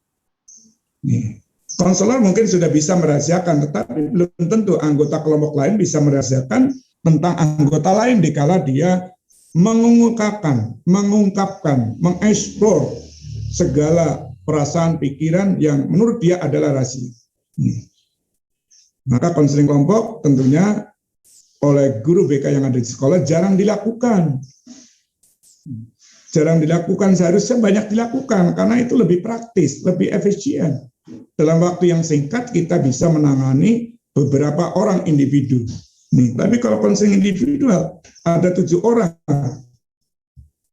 Nih. Konselor mungkin sudah bisa merahasiakan, tetapi belum tentu anggota kelompok lain bisa merahasiakan tentang anggota lain dikala dia mengungkapkan, mengeksplor segala perasaan, pikiran yang menurut dia adalah rahasia. Maka konseling kelompok tentunya oleh guru BK yang ada di sekolah jarang dilakukan. Jarang dilakukan, seharusnya banyak dilakukan karena itu lebih praktis, lebih efisien. Dalam waktu yang singkat kita bisa menangani beberapa orang individu. Nih, tapi kalau konseling individual ada 7 orang.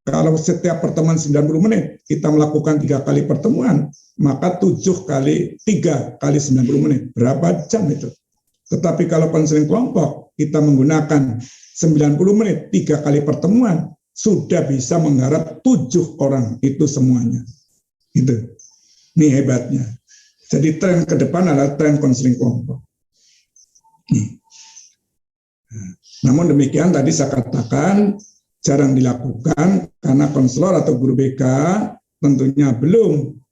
Kalau setiap pertemuan 90 menit kita melakukan 3 kali pertemuan, maka 7 kali 3 kali 90 menit. Berapa jam itu? Tetapi kalau konseling kelompok kita menggunakan 90 menit 3 kali pertemuan, sudah bisa menggarap 7 orang itu semuanya. Gitu. Ini hebatnya. Jadi tren ke depan adalah tren konseling kelompok. Namun demikian tadi saya katakan jarang dilakukan karena konselor atau guru BK tentunya belum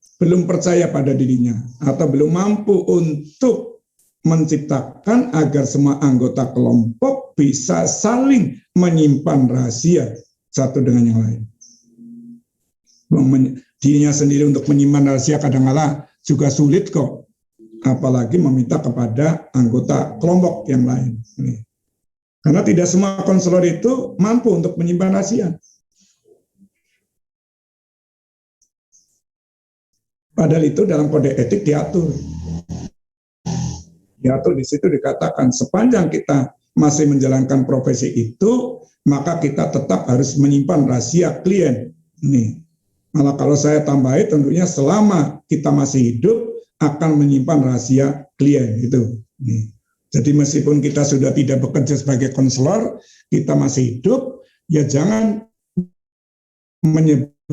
percaya pada dirinya atau belum mampu untuk menciptakan agar semua anggota kelompok bisa saling menyimpan rahasia satu dengan yang lain. Dirinya sendiri untuk menyimpan rahasia kadang-kala juga sulit kok, apalagi meminta kepada anggota kelompok yang lain. Karena tidak semua konselor itu mampu untuk menyimpan rahasia. Padahal itu dalam kode etik diatur. Diatur di situ dikatakan sepanjang kita masih menjalankan profesi itu, maka kita tetap harus menyimpan rahasia klien. Malah kalau saya tambahi tentunya selama kita masih hidup akan menyimpan rahasia klien itu. Jadi meskipun kita sudah tidak bekerja sebagai konselor, kita masih hidup, ya jangan menyebarkan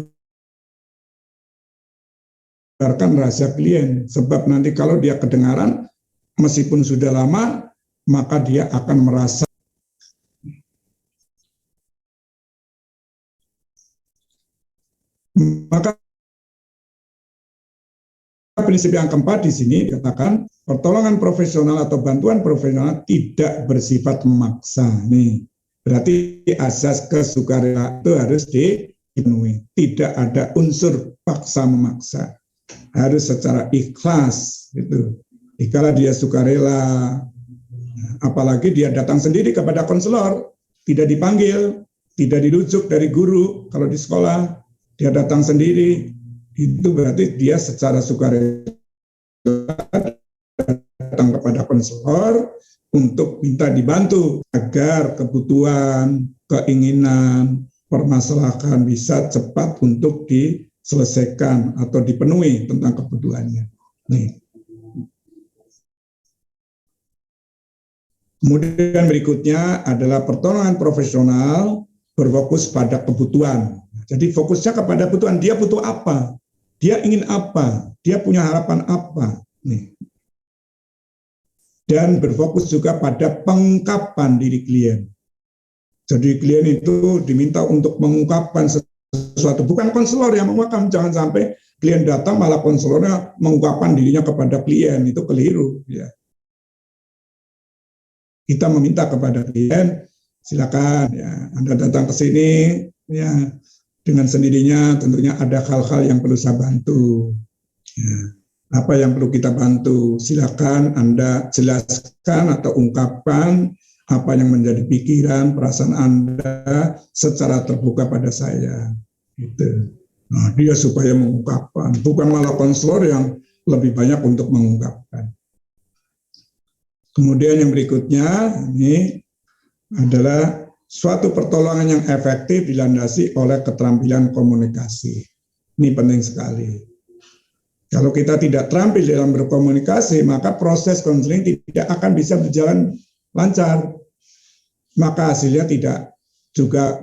rahasia klien. Sebab nanti kalau dia kedengaran, meskipun sudah lama, maka dia akan merasa maka prinsip yang keempat di sini dikatakan pertolongan profesional atau bantuan profesional tidak bersifat memaksa. Nih, berarti asas kesukarelaan itu harus dipenuhi. Tidak ada unsur paksa memaksa. Harus secara ikhlas gitu. Dikala dia sukarela, apalagi dia datang sendiri kepada konselor, tidak dipanggil, tidak dirujuk dari guru kalau di sekolah, dia datang sendiri, itu berarti dia secara sukarela datang kepada konselor untuk minta dibantu agar kebutuhan, keinginan, permasalahan bisa cepat untuk diselesaikan atau dipenuhi tentang kebutuhannya. Nih. Kemudian berikutnya adalah pertolongan profesional berfokus pada kebutuhan. Jadi fokusnya kepada kebutuhan, dia butuh apa? Dia ingin apa? Dia punya harapan apa? Nih. dan berfokus juga pada pengungkapan diri klien. Jadi klien itu diminta untuk mengungkapkan sesuatu, bukan konselor yang mengungkapkan. Jangan sampai klien datang malah konselornya mengungkapkan dirinya kepada klien, itu keliru. Ya. Kita meminta kepada klien, silakan ya, Anda datang ke sini, ya dengan sendirinya tentunya ada hal-hal yang perlu saya bantu. Ya. Apa yang perlu kita bantu? Silakan Anda jelaskan atau ungkapkan apa yang menjadi pikiran, perasaan Anda secara terbuka pada saya. Gitu. Nah, dia supaya mengungkapkan, bukan malah konselor yang lebih banyak untuk mengungkapkan. Kemudian yang berikutnya ini adalah suatu pertolongan yang efektif dilandasi oleh keterampilan komunikasi. Ini penting sekali. Kalau kita tidak terampil dalam berkomunikasi, maka proses konseling tidak akan bisa berjalan lancar. Maka hasilnya tidak juga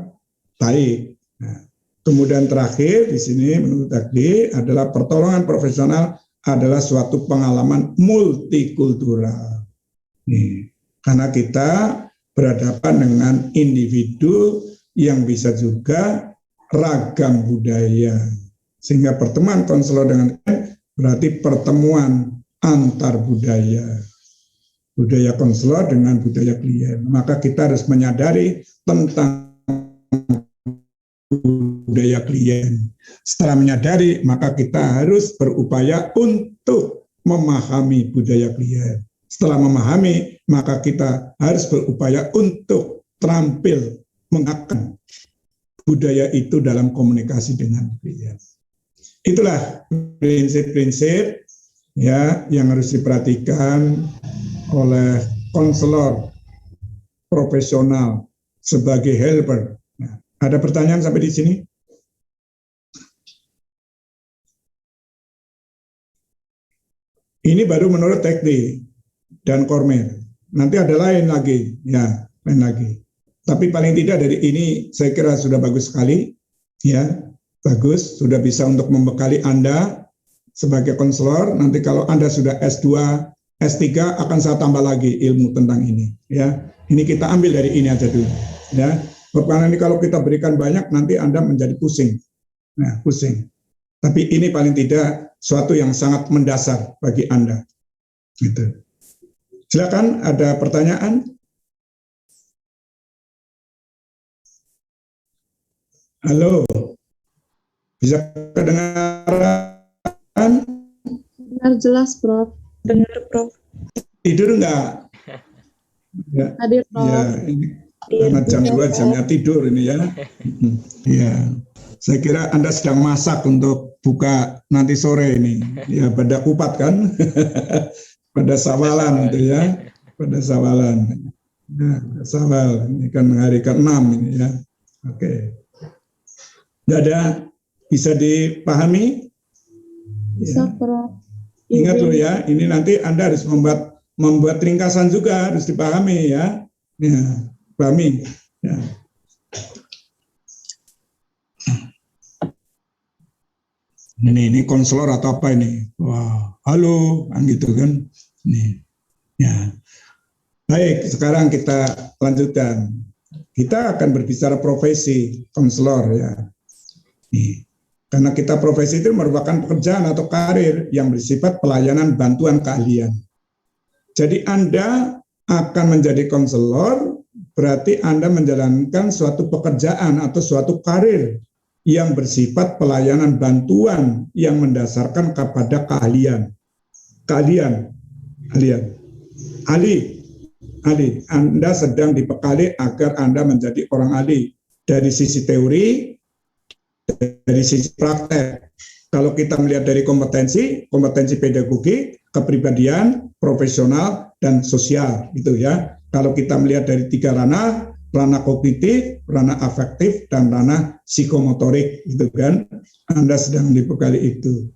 baik. Nah, kemudian terakhir di sini menurut tadi adalah pertolongan profesional adalah suatu pengalaman multikultural. Nih, karena kita berhadapan dengan individu yang bisa juga ragam budaya. Sehingga pertemuan konselor dengan berarti pertemuan antar budaya. Budaya konselor dengan budaya klien. Maka kita harus menyadari tentang budaya klien. Setelah menyadari, maka kita harus berupaya untuk memahami budaya klien. Setelah memahami, maka kita harus berupaya untuk terampil menggunakan budaya itu dalam komunikasi dengan klien. Itulah prinsip-prinsip ya yang harus diperhatikan oleh konselor profesional sebagai helper. Nah, ada pertanyaan sampai di sini? Ini baru menurut Tekdi dan Kormer. Nanti ada lain lagi, ya, lain lagi. Tapi paling tidak dari ini saya kira sudah bagus sekali, ya, bagus, sudah bisa untuk membekali Anda sebagai konselor. Nanti kalau Anda sudah S2, S3 akan saya tambah lagi ilmu tentang ini, ya. Ini kita ambil dari ini aja dulu, ya. Karena ini kalau kita berikan banyak, nanti Anda menjadi pusing. Nah, pusing. Tapi ini paling tidak suatu yang sangat mendasar bagi Anda. Gitu. Silakan, ada pertanyaan? Halo, bisa kedengaran? Benar jelas, Prof. Benar, Prof. Tidur enggak? Ya, Hadir, Prof. ya ini karena jam 2 jamnya tidur ini ya. Ya, saya kira Anda sedang masak untuk buka nanti sore ini. Ya, pada kupat kan? Pada sawalan itu ya, pada sawalan. Nah, sawal ini kan hari ke-6 ini ya. Oke. Tidak ada, bisa dipahami? Bisa, Ya. Prof. Ingat loh ya, ini nanti Anda harus membuat ringkasan juga, harus dipahami ya. Ya, pahami. Ya. Ini konselor atau apa ini? Wah, halo, kan gitu kan? Nih, ya. Baik, sekarang kita lanjutkan. Kita akan berbicara profesi konselor ya. Nih, karena kita profesi itu merupakan pekerjaan atau karir yang bersifat pelayanan bantuan keahlian. Jadi Anda akan menjadi konselor, berarti Anda menjalankan suatu pekerjaan atau suatu karir yang bersifat pelayanan bantuan yang mendasarkan kepada keahlian. Keahlian. Ahli. Anda sedang dibekali agar Anda menjadi orang ahli dari sisi teori, dari sisi praktek. Kalau kita melihat dari kompetensi pedagogik, kepribadian, profesional, dan sosial, gitu ya. Kalau kita melihat dari 3 ranah kognitif, ranah afektif, dan ranah psikomotorik, gitu kan. Anda sedang dibekali itu.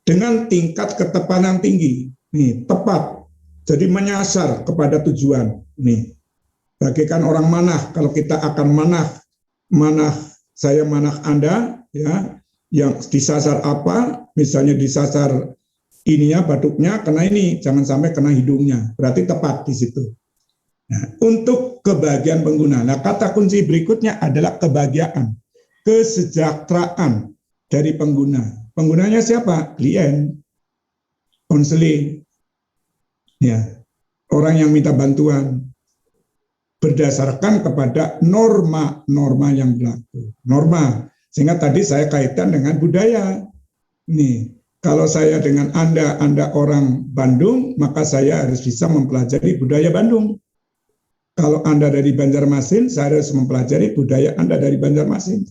Dengan tingkat ketepatan tinggi, nih, tepat. Jadi menyasar kepada tujuan, nih. Bagaikan orang manah, kalau kita akan saya manah Anda, ya, yang disasar apa, misalnya disasar ininya batuknya kena ini, jangan sampai kena hidungnya. Berarti tepat di situ. Nah, untuk kebahagiaan pengguna. Nah, kata kunci berikutnya adalah kebahagiaan, kesejahteraan dari pengguna. Penggunanya siapa? Klien, konseling, ya, orang yang minta bantuan berdasarkan kepada norma-norma yang berlaku. Norma, sehingga tadi saya kaitkan dengan budaya. Nih, kalau saya dengan Anda orang Bandung, maka saya harus bisa mempelajari budaya Bandung. Kalau Anda dari Banjarmasin, saya harus mempelajari budaya Anda dari Banjarmasin.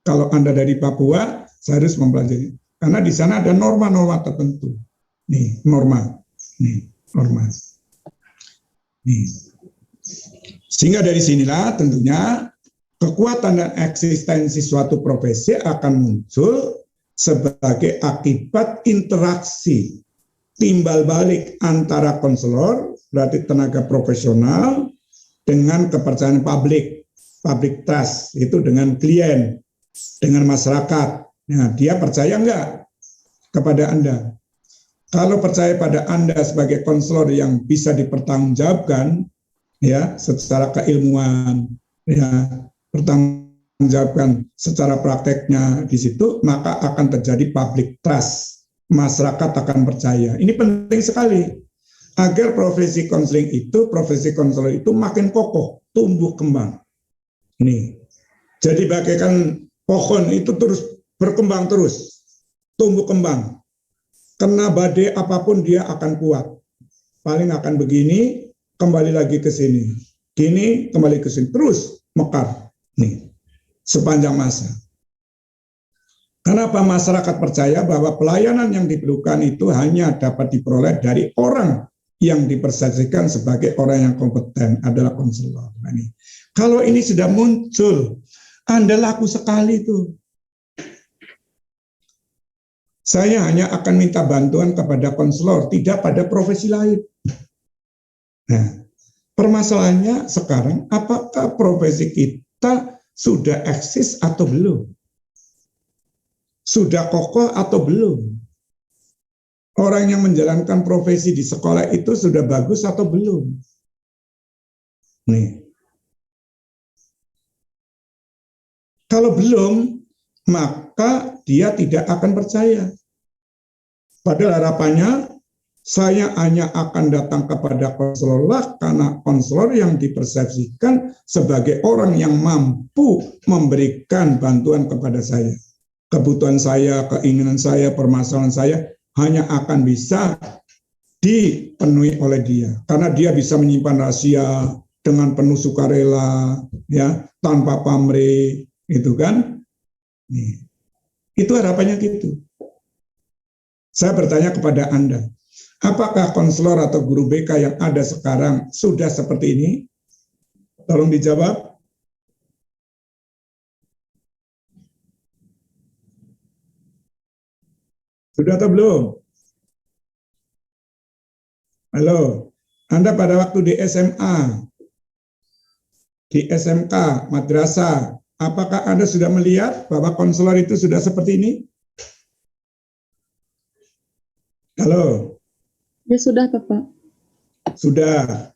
Kalau Anda dari Papua, saya harus mempelajari. Karena di sana ada norma-norma tertentu. Nih, norma. Nih, norma. Nih. Sehingga dari sinilah tentunya kekuatan dan eksistensi suatu profesi akan muncul sebagai akibat interaksi timbal balik antara konselor, berarti tenaga profesional, dengan kepercayaan publik trust, itu dengan klien, dengan masyarakat. Nah, dia percaya enggak kepada Anda? Kalau percaya pada Anda sebagai konselor yang bisa dipertanggungjawabkan, ya, secara keilmuan, ya, bertanggungjawabkan secara prakteknya di situ, maka akan terjadi public trust. Masyarakat akan percaya. Ini penting sekali agar profesi konseling itu, profesi konselor itu makin kokoh, tumbuh kembang. Ini. Jadi bagaikan pohon itu terus berkembang terus, tumbuh kembang. Kena badai apapun dia akan kuat. Paling akan begini, kembali lagi ke sini, gini kembali ke sini, terus mekar nih sepanjang masa. Kenapa masyarakat percaya bahwa pelayanan yang diperlukan itu hanya dapat diperoleh dari orang yang dipersepsikan sebagai orang yang kompeten adalah konselor. Nah, ini. Kalau ini sudah muncul, Anda laku sekali tuh. Saya hanya akan minta bantuan kepada konselor, tidak pada profesi lain. Nah, permasalahannya sekarang, apakah profesi kita sudah eksis atau belum? Sudah kokoh atau belum? Orang yang menjalankan profesi di sekolah itu sudah bagus atau belum? Nih. Kalau belum, maka dia tidak akan percaya. Padahal harapannya, saya hanya akan datang kepada konselor lah karena konselor yang dipersepsikan sebagai orang yang mampu memberikan bantuan kepada saya. Kebutuhan saya, keinginan saya, permasalahan saya hanya akan bisa dipenuhi oleh dia. Karena dia bisa menyimpan rahasia dengan penuh sukarela, ya, tanpa pamrih, itu kan. Nih. Itu harapannya gitu. Saya bertanya kepada Anda, apakah konselor atau guru BK yang ada sekarang sudah seperti ini? Tolong dijawab. Sudah atau belum? Halo, Anda pada waktu di SMA, di SMK, madrasah, apakah Anda sudah melihat bahwa konselor itu sudah seperti ini? Halo. Ya sudah, Bapak. Sudah.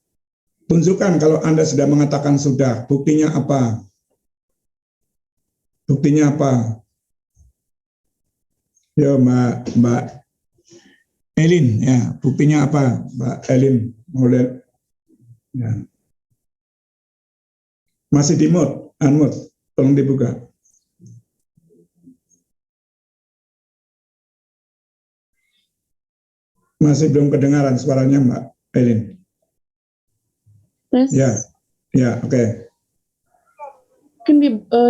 Tunjukkan kalau Anda sudah mengatakan sudah. Buktinya apa? Buktinya apa? Yo, Mbak Elin, ya, buktinya apa, Mbak Elin? Mulai, ya. Masih di mute, unmute, tolong dibuka. Masih belum kedengaran suaranya, Mbak Elin. Tes. Ya, ya, oke. Mungkin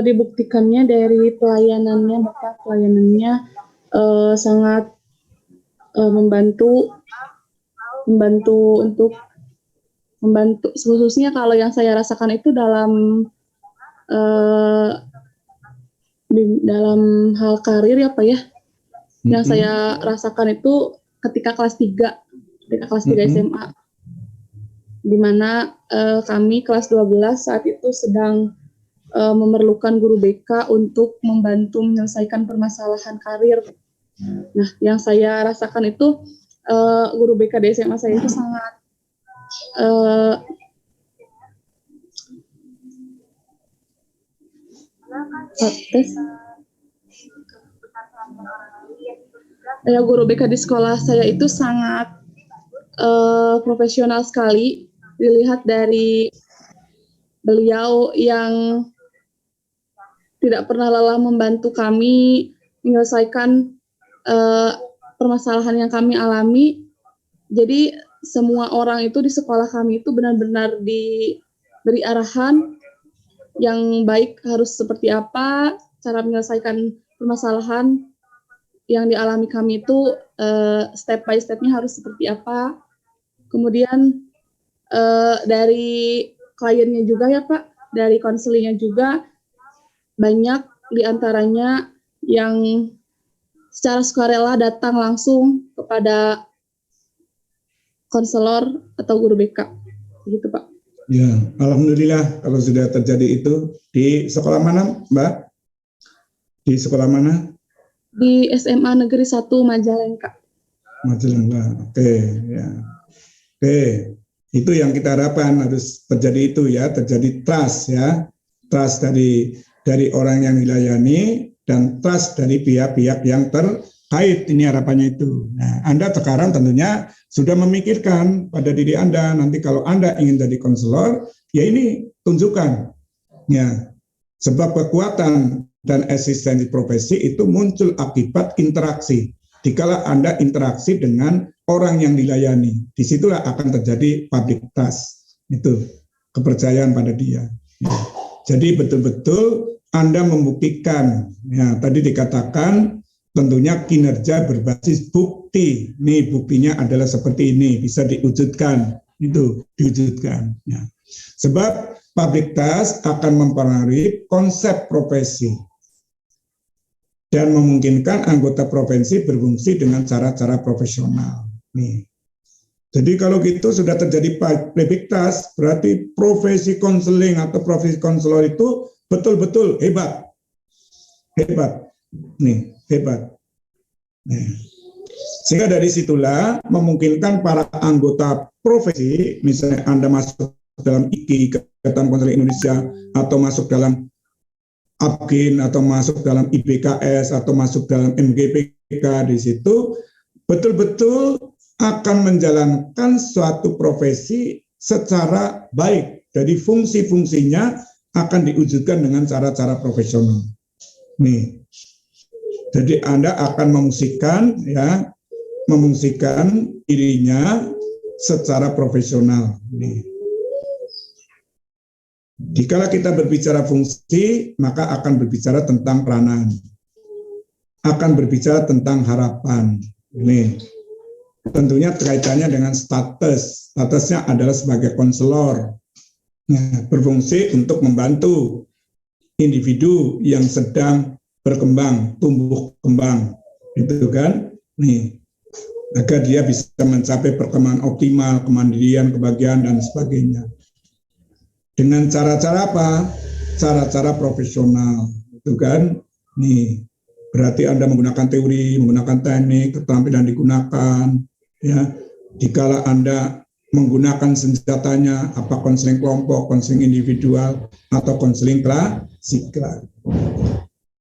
dibuktikannya dari pelayanannya, Bapak. Pelayanannya sangat membantu khususnya kalau yang saya rasakan itu dalam hal karir ya Pak ya. Yang saya rasakan itu ketika kelas 3 SMA, di mana kami kelas 12 saat itu sedang memerlukan guru BK untuk membantu menyelesaikan permasalahan karir. Nah, yang saya rasakan itu guru BK di SMA saya itu sangat guru BK di sekolah saya itu sangat profesional sekali, dilihat dari beliau yang tidak pernah lelah membantu kami menyelesaikan permasalahan yang kami alami. Jadi semua orang itu di sekolah kami itu benar-benar diberi arahan yang baik harus seperti apa, cara menyelesaikan permasalahan yang dialami kami itu step by step-nya harus seperti apa. Kemudian dari kliennya juga ya Pak, dari konselingnya juga banyak diantaranya yang secara sukarela datang langsung kepada konselor atau guru BK, begitu Pak. Ya, alhamdulillah kalau sudah terjadi itu. Di sekolah mana, Mbak? Di sekolah mana? Di SMA Negeri 1 Majalengka. Majalengka, oke, ya. Oke, itu yang kita harapkan harus terjadi itu ya, terjadi trust ya, trust dari orang yang dilayani dan trust dari pihak-pihak yang terkait, ini harapannya itu. Nah, Anda sekarang tentunya sudah memikirkan pada diri Anda, nanti kalau Anda ingin jadi konselor, ya ini tunjukkan. Ya, sebab kekuatan dan eksistensi profesi itu muncul akibat interaksi. Dikala Anda interaksi dengan orang yang dilayani, disitulah akan terjadi public trust, itu kepercayaan pada dia. Ya. Jadi betul-betul Anda membuktikan, ya tadi dikatakan tentunya kinerja berbasis bukti. Nih buktinya adalah seperti ini, bisa diwujudkan, itu diwujudkan. Ya. Sebab public trust akan mempengaruhi konsep profesi dan memungkinkan anggota profesi berfungsi dengan cara-cara profesional. Nih. Jadi kalau gitu sudah terjadi public trust, berarti profesi konseling atau profesi konselor itu betul-betul hebat. Hebat. Nih, hebat. Nih. Sehingga dari situlah memungkinkan para anggota profesi, misalnya Anda masuk dalam IKI, Ikatan Konseling Indonesia, atau masuk dalam APGIN, atau masuk dalam IBKS, atau masuk dalam MGPK, di situ betul-betul akan menjalankan suatu profesi secara baik. Jadi fungsi-fungsinya akan diwujudkan dengan cara-cara profesional. Nih. Jadi Anda akan memungsikan dirinya secara profesional. Nih. Dikala kita berbicara fungsi, maka akan berbicara tentang peranan. Akan berbicara tentang harapan. Ini tentunya kaitannya dengan status. Statusnya adalah sebagai konselor. Nah, berfungsi untuk membantu individu yang sedang berkembang, tumbuh kembang. Itu kan? Nih, agar dia bisa mencapai perkembangan optimal, kemandirian, kebahagiaan, dan sebagainya. Dengan cara-cara apa? Cara-cara profesional, itu kan? Nih, berarti Anda menggunakan teori, menggunakan teknik, keterampilan digunakan, ya. Dikala Anda menggunakan senjatanya, apa konseling kelompok, konseling individual, atau konseling klasikal.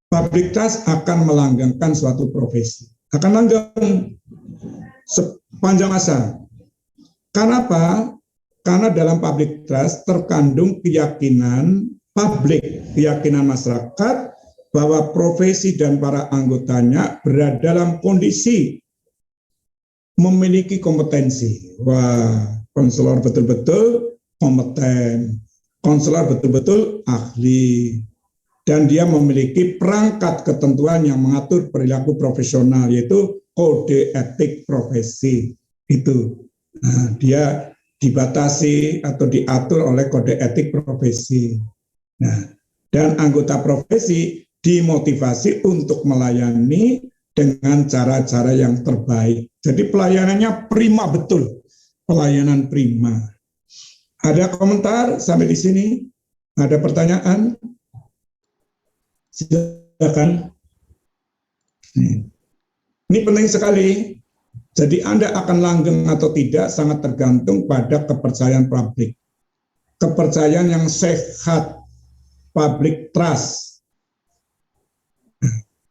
Public trust akan melanggengkan suatu profesi, akan langgeng sepanjang masa. Kenapa? Karena dalam public trust terkandung keyakinan publik, keyakinan masyarakat bahwa profesi dan para anggotanya berada dalam kondisi memiliki kompetensi. Wah, konselor betul-betul kompeten, konselor betul-betul ahli, dan dia memiliki perangkat ketentuan yang mengatur perilaku profesional, yaitu kode etik profesi. Itu, nah, dia dibatasi atau diatur oleh kode etik profesi. Nah, dan anggota profesi dimotivasi untuk melayani dengan cara-cara yang terbaik. Jadi pelayanannya prima betul, pelayanan prima. Ada komentar sampai di sini? Ada pertanyaan? Silakan. Ini penting sekali. Jadi Anda akan langgeng atau tidak sangat tergantung pada kepercayaan publik. Kepercayaan yang sehat, public trust,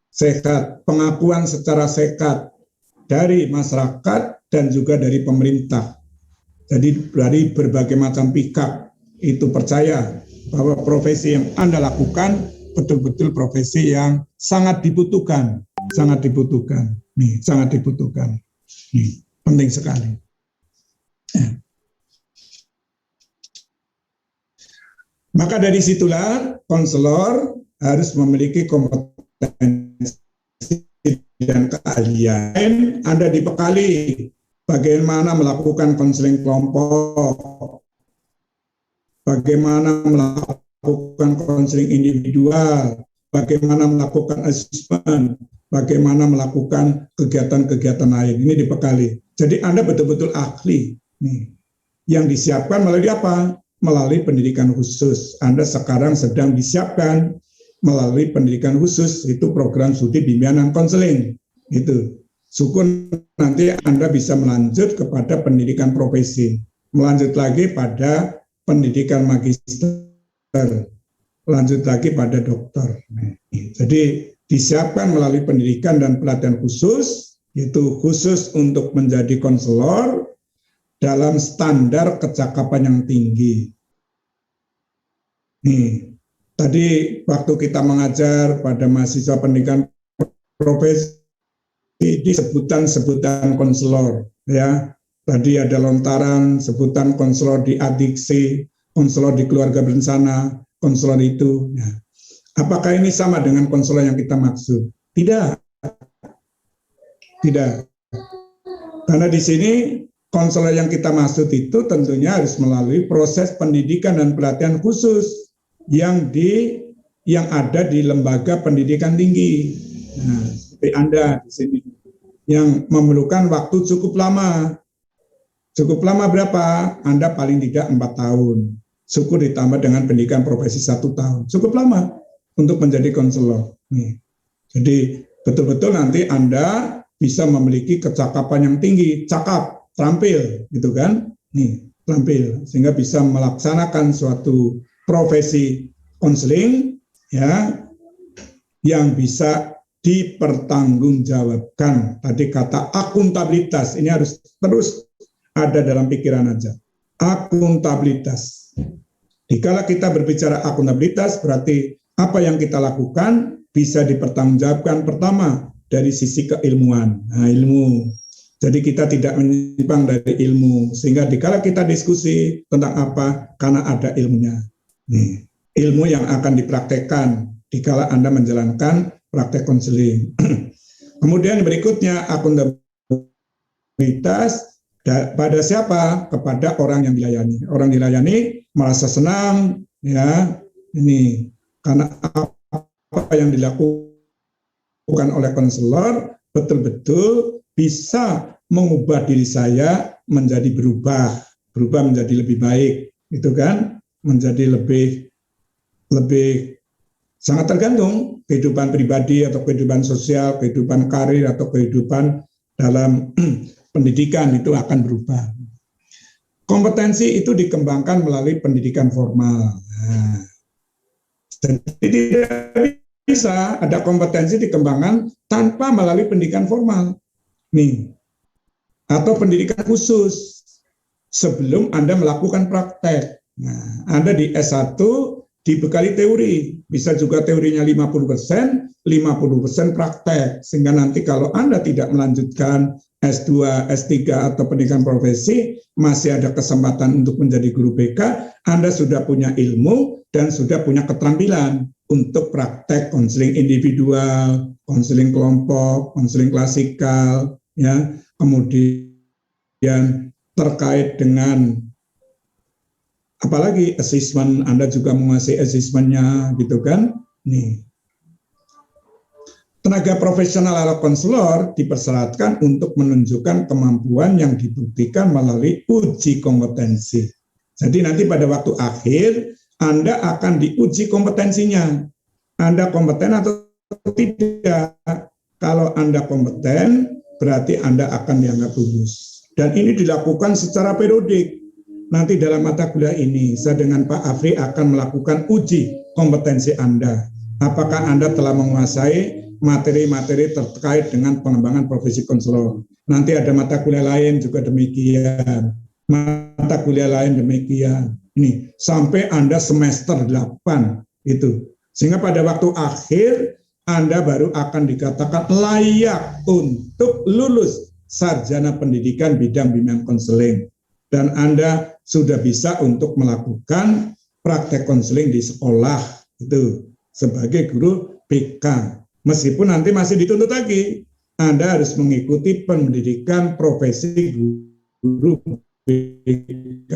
sehat, pengakuan secara sehat dari masyarakat dan juga dari pemerintah. Jadi dari berbagai macam pihak itu percaya bahwa profesi yang Anda lakukan betul-betul profesi yang sangat dibutuhkan, sangat dibutuhkan. Nih, sangat dibutuhkan. Nih, penting sekali. Maka dari situlah konselor harus memiliki kompetensi dan keahlian. Anda dibekali bagaimana melakukan konseling kelompok, bagaimana melakukan konseling individual, bagaimana melakukan asesmen, bagaimana melakukan kegiatan-kegiatan lain. Ini dibekali. Jadi Anda betul-betul ahli. Nih, yang disiapkan melalui apa? Melalui pendidikan khusus. Anda sekarang sedang disiapkan melalui pendidikan khusus, itu program studi bimbingan konseling. Itu. Syukur nanti Anda bisa melanjut kepada pendidikan profesi. Melanjut lagi pada pendidikan magister. Lanjut lagi pada dokter. Jadi disiapkan melalui pendidikan dan pelatihan khusus, yaitu khusus untuk menjadi konselor dalam standar kecakapan yang tinggi. Nih, tadi waktu kita mengajar pada mahasiswa pendidikan profesi di sebutan-sebutan konselor, ya. Tadi ada lontaran sebutan konselor di adiksi, konselor di keluarga berencana, konselor itu. Ya. Apakah ini sama dengan konselor yang kita maksud? Tidak. Tidak. Karena di sini konselor yang kita maksud itu tentunya harus melalui proses pendidikan dan pelatihan khusus yang ada di lembaga pendidikan tinggi. Nah, seperti Anda di sini yang memerlukan waktu cukup lama. Cukup lama berapa? Anda paling tidak 4 tahun. Syukur ditambah dengan pendidikan profesi 1 tahun. Cukup lama untuk menjadi konselor. Nih. Jadi betul-betul nanti Anda bisa memiliki kecakapan yang tinggi, cakap, terampil, gitu kan? Nih, terampil sehingga bisa melaksanakan suatu profesi konseling ya yang bisa dipertanggungjawabkan. Tadi kata akuntabilitas ini harus terus ada dalam pikiran aja. Akuntabilitas. Dikala kita berbicara akuntabilitas berarti apa yang kita lakukan bisa dipertanggungjawabkan pertama dari sisi keilmuan. Nah, ilmu. Jadi kita tidak menyimpang dari ilmu sehingga dikala kita diskusi tentang apa karena ada ilmunya. Nih, ilmu yang akan dipraktekkan dikala Anda menjalankan praktek konseling. Kemudian berikutnya akuntabilitas pada siapa? Kepada orang yang dilayani. Orang dilayani merasa senang, ya ini karena apa yang dilakukan oleh konselor betul-betul bisa mengubah diri saya menjadi berubah menjadi lebih baik, itu kan? Menjadi lebih sangat tergantung kehidupan pribadi atau kehidupan sosial, kehidupan karir atau kehidupan dalam pendidikan itu akan berubah. Kompetensi itu dikembangkan melalui pendidikan formal. Nah, jadi tidak bisa ada kompetensi dikembangkan tanpa melalui pendidikan formal. Nih, atau pendidikan khusus sebelum Anda melakukan praktek. Nah, Anda di S1 dibekali teori, bisa juga teorinya 50%, 50% praktek, sehingga nanti kalau Anda tidak melanjutkan S2, S3 atau pendidikan profesi, masih ada kesempatan untuk menjadi guru BK, Anda sudah punya ilmu dan sudah punya keterampilan untuk praktek konseling individual, konseling kelompok, konseling klasikal, ya, kemudian terkait dengan apalagi asesmen, Anda juga menguasai asesmennya, gitu kan? Nih, tenaga profesional atau konselor dipersyaratkan untuk menunjukkan kemampuan yang dibuktikan melalui uji kompetensi. Jadi nanti pada waktu akhir Anda akan diuji kompetensinya. Anda kompeten atau tidak? Kalau Anda kompeten, berarti Anda akan dianggap lulus. Dan ini dilakukan secara periodik. Nanti dalam mata kuliah ini, saya dengan Pak Afri akan melakukan uji kompetensi Anda. Apakah Anda telah menguasai materi-materi terkait dengan pengembangan profesi konselor. Nanti ada mata kuliah lain juga demikian. Mata kuliah lain demikian. Ini sampai Anda semester 8 itu. Sehingga pada waktu akhir Anda baru akan dikatakan layak untuk lulus sarjana pendidikan bidang bimbingan konseling. Dan Anda sudah bisa untuk melakukan praktek konseling di sekolah itu sebagai guru BK. Meskipun nanti masih dituntut lagi, Anda harus mengikuti pendidikan profesi guru BK,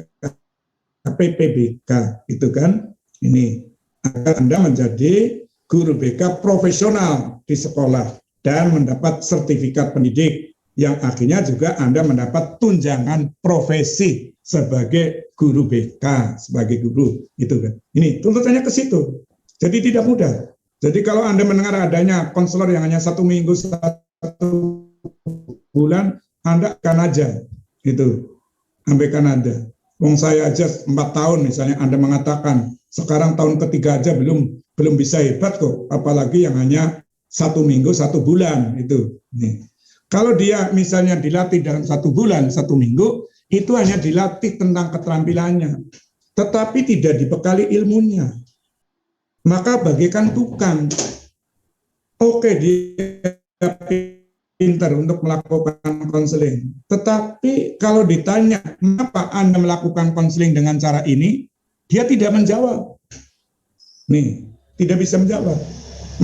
PPBK, itu kan? Ini agar Anda menjadi guru BK profesional di sekolah dan mendapat sertifikat pendidik yang akhirnya juga Anda mendapat tunjangan profesi sebagai guru BK, sebagai guru, itu kan. Ini tuntutannya ke situ. Jadi tidak mudah. Jadi kalau Anda mendengar adanya konselor yang hanya 1 minggu, 1 bulan, Anda akan aja, gitu. Ambaikan Anda. Wong saya aja 4 tahun misalnya Anda mengatakan, sekarang tahun ketiga aja belum bisa hebat kok, apalagi yang hanya 1 minggu, 1 bulan, itu. Nih. Kalau dia misalnya dilatih dalam 1 bulan, 1 minggu, itu hanya dilatih tentang keterampilannya, tetapi tidak dibekali ilmunya. Maka bagaikan tukang. Oke, dia pintar untuk melakukan konseling. Tetapi kalau ditanya, mengapa Anda melakukan konseling dengan cara ini? Dia tidak menjawab. Nih, tidak bisa menjawab.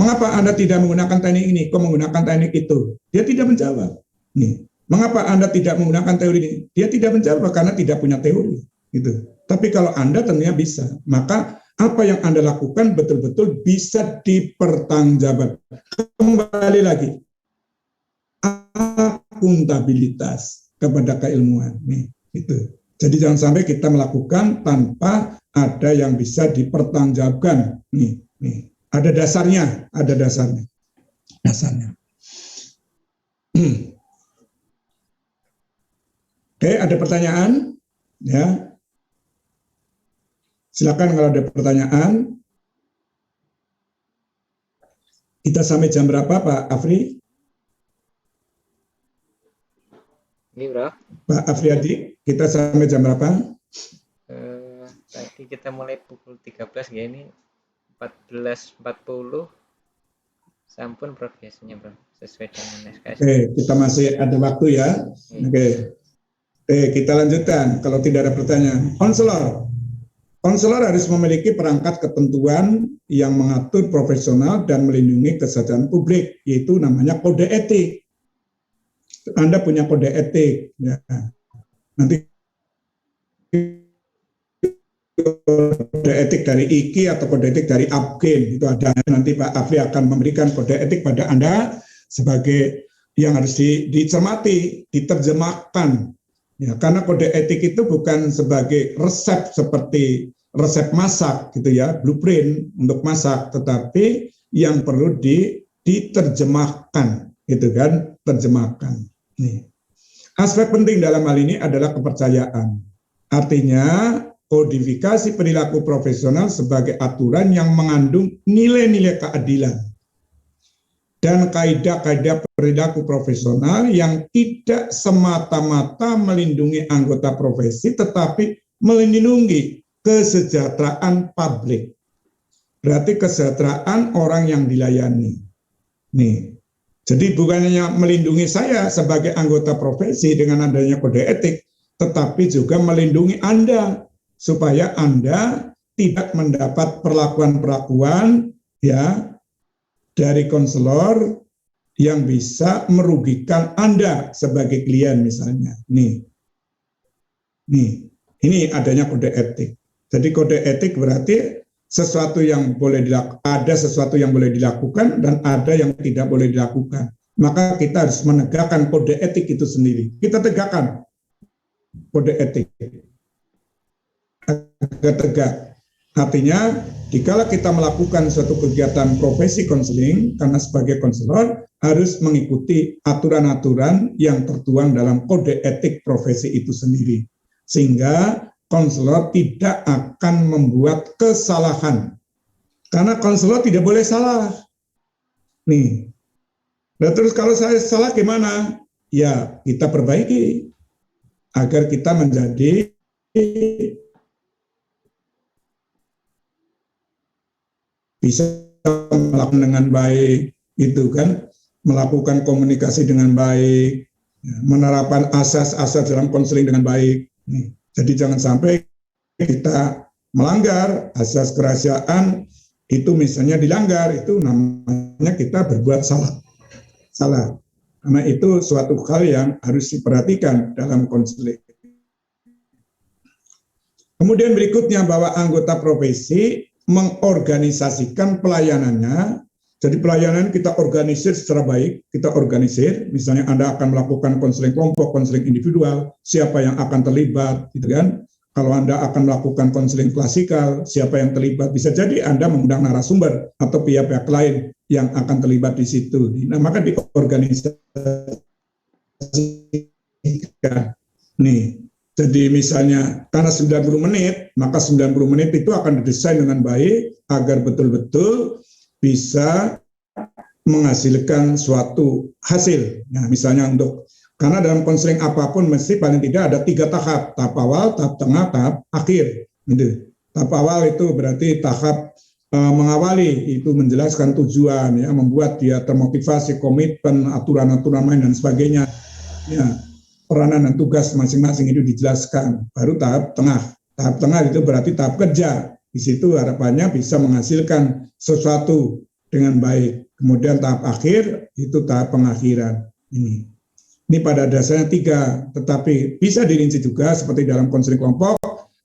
Mengapa Anda tidak menggunakan teknik ini, kok menggunakan teknik itu? Dia tidak menjawab. Nih, mengapa Anda tidak menggunakan teori ini? Dia tidak menjawab karena tidak punya teori. Gitu. Tapi kalau Anda tentunya bisa. Maka apa yang Anda lakukan betul-betul bisa dipertanggungjawabkan. Kembali lagi, akuntabilitas kepada keilmuan. Nih, itu. Jadi jangan sampai kita melakukan tanpa ada yang bisa dipertanggungjawabkan. Nih. Ada dasarnya, dasarnya. Oke, ada pertanyaan? Ya. Silakan kalau ada pertanyaan. Kita sampai jam berapa, Pak Afri? Ini bro. Pak Afriadi, kita sampai jam berapa? Tadi kita mulai pukul 13 ya, ini 14.40. Sampun Prof biasanya bro, sesuai dengan SKS. Oke, kita masih ada waktu ya. Oke, kita lanjutkan. Kalau tidak ada pertanyaan, konselor harus memiliki perangkat ketentuan yang mengatur profesional dan melindungi kesadaran publik, yaitu namanya kode etik. Anda punya kode etik, ya. Nanti kode etik dari IKI atau kode etik dari APGIN itu ada. Nanti Pak Afri akan memberikan kode etik pada Anda sebagai yang harus dicermati, diterjemahkan. Ya, karena kode etik itu bukan sebagai resep seperti resep masak gitu ya, blueprint untuk masak, tetapi yang perlu diterjemahkan, gitu kan, terjemahkan. Nih. Aspek penting dalam hal ini adalah kepercayaan. Artinya kodifikasi perilaku profesional sebagai aturan yang mengandung nilai-nilai keadilan dan kaidah-kaidah perilaku profesional yang tidak semata-mata melindungi anggota profesi, tetapi melindungi kesejahteraan publik. Berarti kesejahteraan orang yang dilayani. Nih, jadi bukan hanya melindungi saya sebagai anggota profesi dengan adanya kode etik, tetapi juga melindungi Anda supaya Anda tidak mendapat perlakuan-perlakuan ya dari konselor yang bisa merugikan Anda sebagai klien misalnya. Nih, ini adanya kode etik. Jadi kode etik berarti sesuatu yang boleh ada sesuatu yang boleh dilakukan dan ada yang tidak boleh dilakukan. Maka kita harus menegakkan kode etik itu sendiri. Kita tegakkan kode etik agar tegak. Artinya, dikala kita melakukan suatu kegiatan profesi konseling, karena sebagai konselor harus mengikuti aturan-aturan yang tertuang dalam kode etik profesi itu sendiri. Sehingga konselor tidak akan membuat kesalahan. Karena konselor tidak boleh salah. Nih. Nah, terus kalau saya salah gimana? Ya, kita perbaiki agar kita menjadi bisa melakukan dengan baik, itu kan, melakukan komunikasi dengan baik, menerapkan asas-asas dalam konseling dengan baik. Jadi jangan sampai kita melanggar asas kerahasiaan, itu misalnya dilanggar, itu namanya kita berbuat salah. Karena itu suatu hal yang harus diperhatikan dalam konseling. Kemudian berikutnya, bahwa anggota profesi mengorganisasikan pelayanannya. Jadi pelayanan kita organisir secara baik, kita organisir, misalnya Anda akan melakukan konseling kelompok, konseling individual, siapa yang akan terlibat, gitu kan. Kalau Anda akan melakukan konseling klasikal, siapa yang terlibat, bisa jadi Anda mengundang narasumber atau pihak-pihak lain yang akan terlibat di situ. Nah, maka diorganisasikan. Nih, jadi misalnya karena 90 menit, maka 90 menit itu akan didesain dengan baik agar betul-betul bisa menghasilkan suatu hasil. Nah, misalnya karena dalam konseling apapun mesti paling tidak ada 3 tahap, tahap awal, tahap tengah, tahap akhir. Gitu. Tahap awal itu berarti tahap mengawali, itu menjelaskan tujuan, ya, membuat dia termotivasi, komitmen, aturan-aturan main dan sebagainya. Ya, peranan dan tugas masing-masing itu dijelaskan. Baru tahap tengah. Tahap tengah itu berarti tahap kerja. Di situ harapannya bisa menghasilkan sesuatu dengan baik. Kemudian tahap akhir itu tahap pengakhiran. Ini pada dasarnya 3, tetapi bisa dirinci juga seperti dalam konseling kelompok.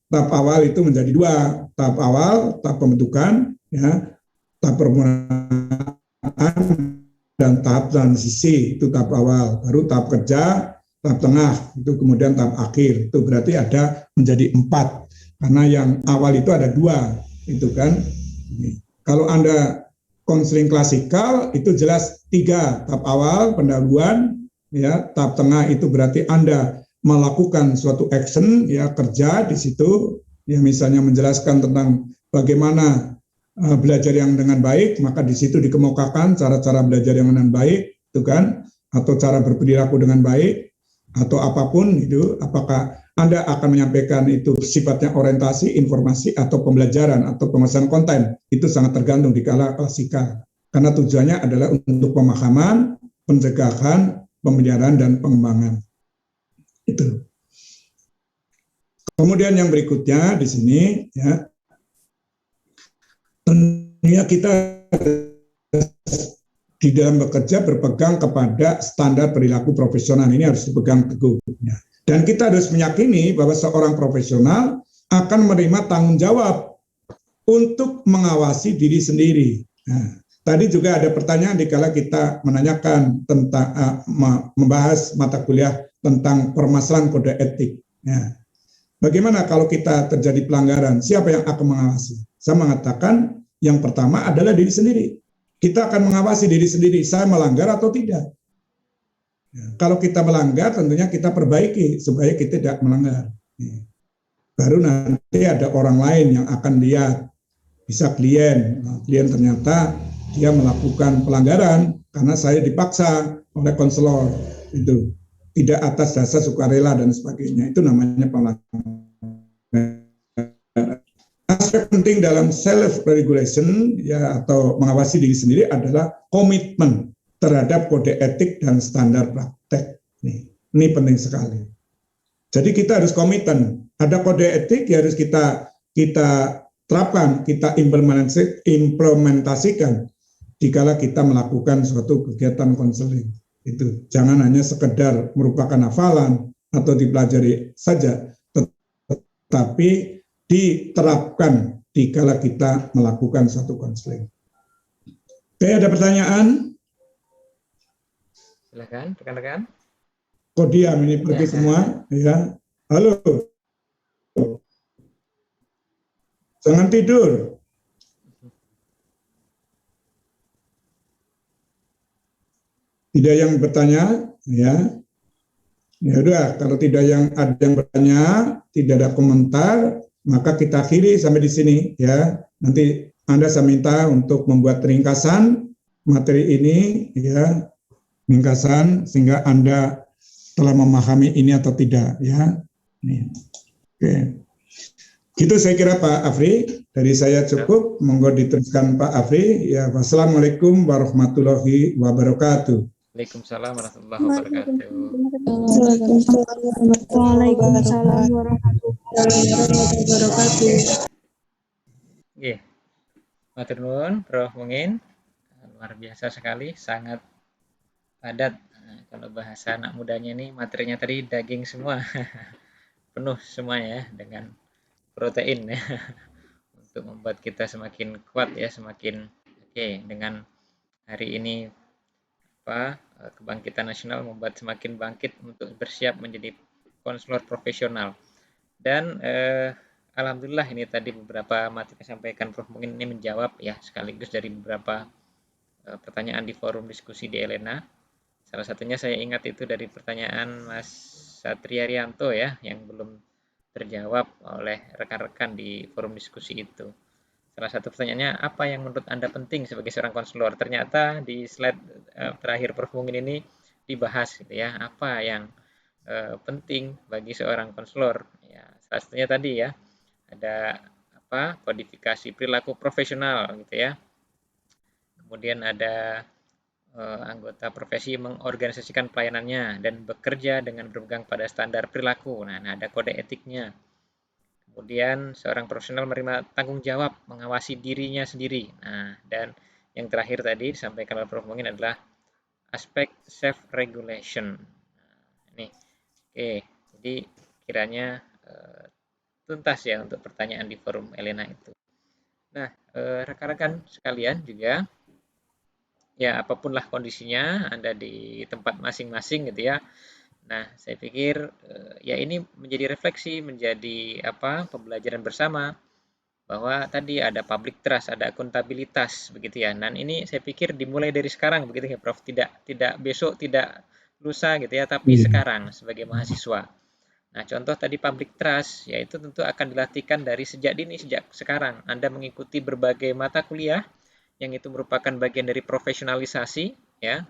Tahap awal itu menjadi 2. Tahap awal, tahap pembentukan, ya, tahap permulaan, dan tahap transisi itu tahap awal. Baru tahap kerja, tahap tengah, itu kemudian tahap akhir. Itu berarti ada menjadi 4. Karena yang awal itu ada 2, itu kan. Kalau Anda konseling klasikal itu jelas 3, tahap awal pendahuluan, ya, tahap tengah itu berarti Anda melakukan suatu action, ya, kerja di situ, ya, misalnya menjelaskan tentang bagaimana belajar yang dengan baik, maka di situ dikemukakan cara-cara belajar yang dengan baik, itu kan, atau cara berperilaku dengan baik, atau apapun itu, apakah Anda akan menyampaikan itu sifatnya orientasi, informasi, atau pembelajaran, atau pemesanan konten. Itu sangat tergantung di kala klasikal. Karena tujuannya adalah untuk pemahaman, pencegahan, pemeliharaan, dan pengembangan. Itu. Kemudian yang berikutnya di sini, ya, tentunya kita di dalam bekerja berpegang kepada standar perilaku profesional. Ini harus dipegang teguh. Dan kita harus meyakini bahwa seorang profesional akan menerima tanggung jawab untuk mengawasi diri sendiri. Nah, tadi juga ada pertanyaan dikala kita menanyakan tentang membahas mata kuliah tentang permasalahan kode etik. Nah, bagaimana kalau kita terjadi pelanggaran? Siapa yang akan mengawasi? Saya mengatakan yang pertama adalah diri sendiri. Kita akan mengawasi diri sendiri, saya melanggar atau tidak. Kalau kita melanggar, tentunya kita perbaiki supaya kita tidak melanggar. Baru nanti ada orang lain yang akan lihat, bisa klien. Nah, klien ternyata dia melakukan pelanggaran karena saya dipaksa oleh konselor, itu tidak atas dasar sukarela dan sebagainya. Itu namanya pelanggaran. Aspek penting dalam self regulation, ya, atau mengawasi diri sendiri adalah komitmen terhadap kode etik dan standar praktek. Ini penting sekali. Jadi kita harus komiten. Ada kode etik yang harus kita terapkan, kita implementasikan dikala kita melakukan suatu kegiatan konseling. Itu jangan hanya sekedar merupakan hafalan atau dipelajari saja, tetapi diterapkan dikala kita melakukan suatu konseling. Oke, ada pertanyaan? Silakan, rekan-rekan. Kok diam ini pergi semua? Ya, halo. Jangan tidur. Tidak yang bertanya, ya. Ya udah, kalau tidak ada yang bertanya, tidak ada komentar, maka kita akhiri sampai di sini, ya. Nanti Anda saya minta untuk membuat ringkasan materi ini, ya, ringkasan sehingga Anda telah memahami ini atau tidak, ya. Nih. Oke. Gitu saya kira Pak Afri, dari saya cukup, monggo diteruskan Pak Afri. Ya, wassalamualaikum warahmatullahi wabarakatuh. Waalaikumsalam warahmatullahi wabarakatuh. Waalaikumsalam warahmatullahi wabarakatuh. Oke, matur nuwun Prof. Mungin, luar biasa sekali, sangat padat. Nah, kalau bahasa anak mudanya ini materinya tadi daging semua, penuh semua ya dengan protein ya, untuk membuat kita semakin kuat ya, semakin oke dengan hari ini kebangkitan nasional membuat semakin bangkit untuk bersiap menjadi konselor profesional. Dan alhamdulillah ini tadi beberapa materi yang disampaikan Prof. Mungkin ini menjawab ya sekaligus dari beberapa pertanyaan di forum diskusi di Elena. Salah satunya saya ingat itu dari pertanyaan Mas Satria Rianto ya yang belum terjawab oleh rekan-rekan di forum diskusi itu. Salah satu pertanyaannya, apa yang menurut Anda penting sebagai seorang konselor? Ternyata di slide terakhir Prof. Mungin ini dibahas gitu ya, apa yang penting bagi seorang konselor. Ya, salah satunya tadi ya, ada kodifikasi perilaku profesional gitu ya. Kemudian ada anggota profesi mengorganisasikan pelayanannya dan bekerja dengan berpegang pada standar perilaku. Nah, ada kode etiknya. Kemudian seorang profesional menerima tanggung jawab mengawasi dirinya sendiri. Nah, dan yang terakhir tadi disampaikan oleh Prof. Mungin adalah aspek self regulation. Nah, ini oke. Jadi kiranya tuntas ya untuk pertanyaan di forum Elena itu. Nah, rekan-rekan sekalian juga ya apapun lah kondisinya Anda di tempat masing-masing gitu ya. Nah, saya pikir ya ini menjadi refleksi, menjadi pembelajaran bersama bahwa tadi ada public trust, ada akuntabilitas begitu ya. Dan ini saya pikir dimulai dari sekarang begitu ya, Prof. Tidak besok, tidak lusa gitu ya, tapi sekarang sebagai mahasiswa. Nah, contoh tadi public trust yaitu tentu akan dilatihkan dari sejak dini, sejak sekarang. Anda mengikuti berbagai mata kuliah yang itu merupakan bagian dari profesionalisasi ya.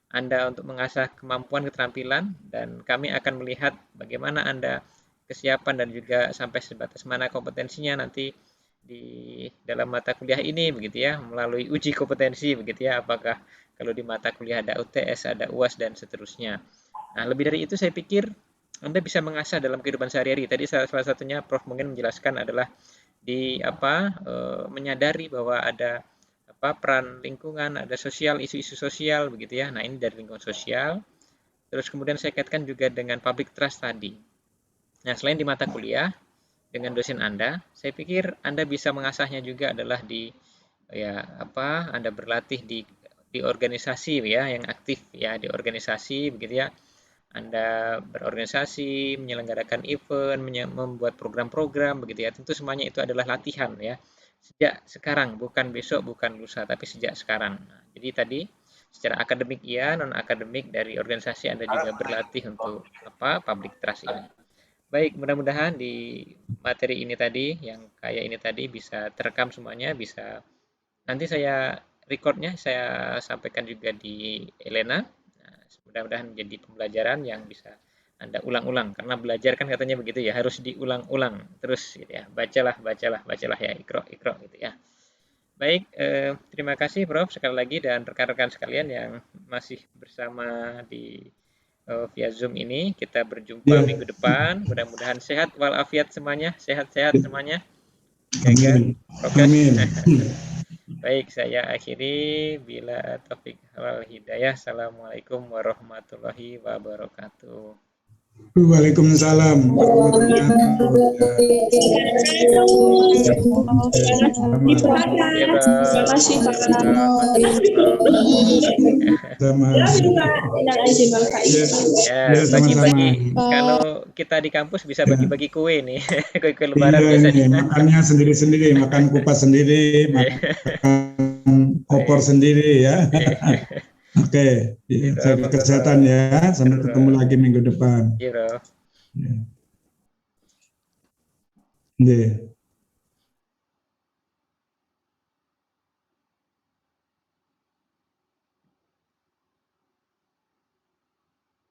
Anda untuk mengasah kemampuan keterampilan dan kami akan melihat bagaimana Anda kesiapan dan juga sampai sebatas mana kompetensinya nanti di dalam mata kuliah ini begitu ya, melalui uji kompetensi begitu ya, apakah kalau di mata kuliah ada UTS, ada UAS dan seterusnya. Nah, lebih dari itu saya pikir Anda bisa mengasah dalam kehidupan sehari-hari. Tadi salah satunya Prof mungkin menjelaskan adalah di menyadari bahwa ada peran lingkungan, ada sosial, isu-isu sosial begitu ya. Nah, ini dari lingkungan sosial. Terus kemudian saya kaitkan juga dengan public trust tadi. Nah, selain di mata kuliah dengan dosen Anda, saya pikir Anda bisa mengasahnya juga adalah di Anda berlatih di organisasi ya yang aktif ya, di organisasi begitu ya. Anda berorganisasi, menyelenggarakan event, membuat program-program begitu ya. Tentu semuanya itu adalah latihan ya. Sejak sekarang, bukan besok, bukan lusa, tapi sejak sekarang. Nah, jadi tadi secara akademik iya, non akademik dari organisasi Anda juga berlatih untuk public trust ini. Baik, mudah-mudahan di materi ini tadi yang kayak ini tadi bisa terekam semuanya, bisa nanti saya recordnya saya sampaikan juga di Elena. Nah, mudah-mudahan menjadi pembelajaran yang bisa Anda ulang-ulang karena belajar kan katanya begitu ya, harus diulang-ulang terus gitu ya. Bacalah ya, ikro gitu ya. Baik, terima kasih Prof sekali lagi dan rekan-rekan sekalian yang masih bersama di via Zoom ini. Kita berjumpa minggu depan. Mudah-mudahan sehat walafiat semuanya, sehat-sehat semuanya. Jaga prokes. Baik, saya akhiri bila taufik wal hidayah. Assalamualaikum warahmatullahi wabarakatuh. Waalaikumsalam warahmatullahi Terima kasih Pak. Sama. Ya, bagi-bagi kalau kita di kampus bisa bagi-bagi kue nih, kue lebaran Iya, biasanya. ini makannya sendiri-sendiri, makan kupat sendiri, makan opor sendiri ya. Oke, jaga kesehatan ya. Sampai ketemu lagi minggu depan. Iya, Bro. Ya.